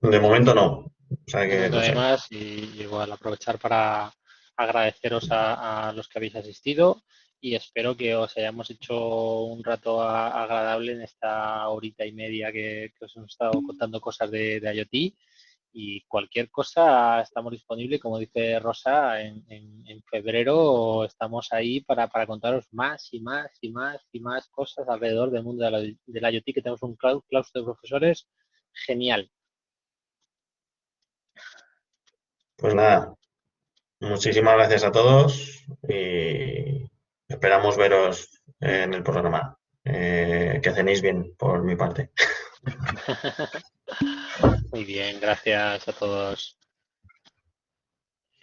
De momento no. O sea que no no hay sé. más, y igual aprovechar para agradeceros a los que habéis asistido, y espero que os hayamos hecho un rato agradable en esta horita y media que os hemos estado contando cosas de IoT. Y cualquier cosa estamos disponibles, como dice Rosa, en febrero estamos ahí para contaros más y más y más y más cosas alrededor del mundo de la IoT, que tenemos un claustro de profesores genial. Pues nada, muchísimas gracias a todos y esperamos veros en el programa. Que cenéis bien por mi parte. Muy bien, gracias a todos.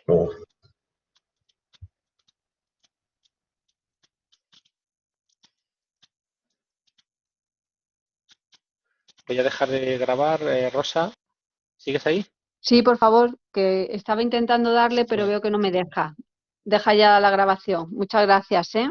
Luego. Voy a dejar de grabar. Rosa, ¿sigues ahí? Sí, por favor, que estaba intentando darle, pero Sí. veo que no me deja. Deja ya la grabación. Muchas gracias, ¿eh?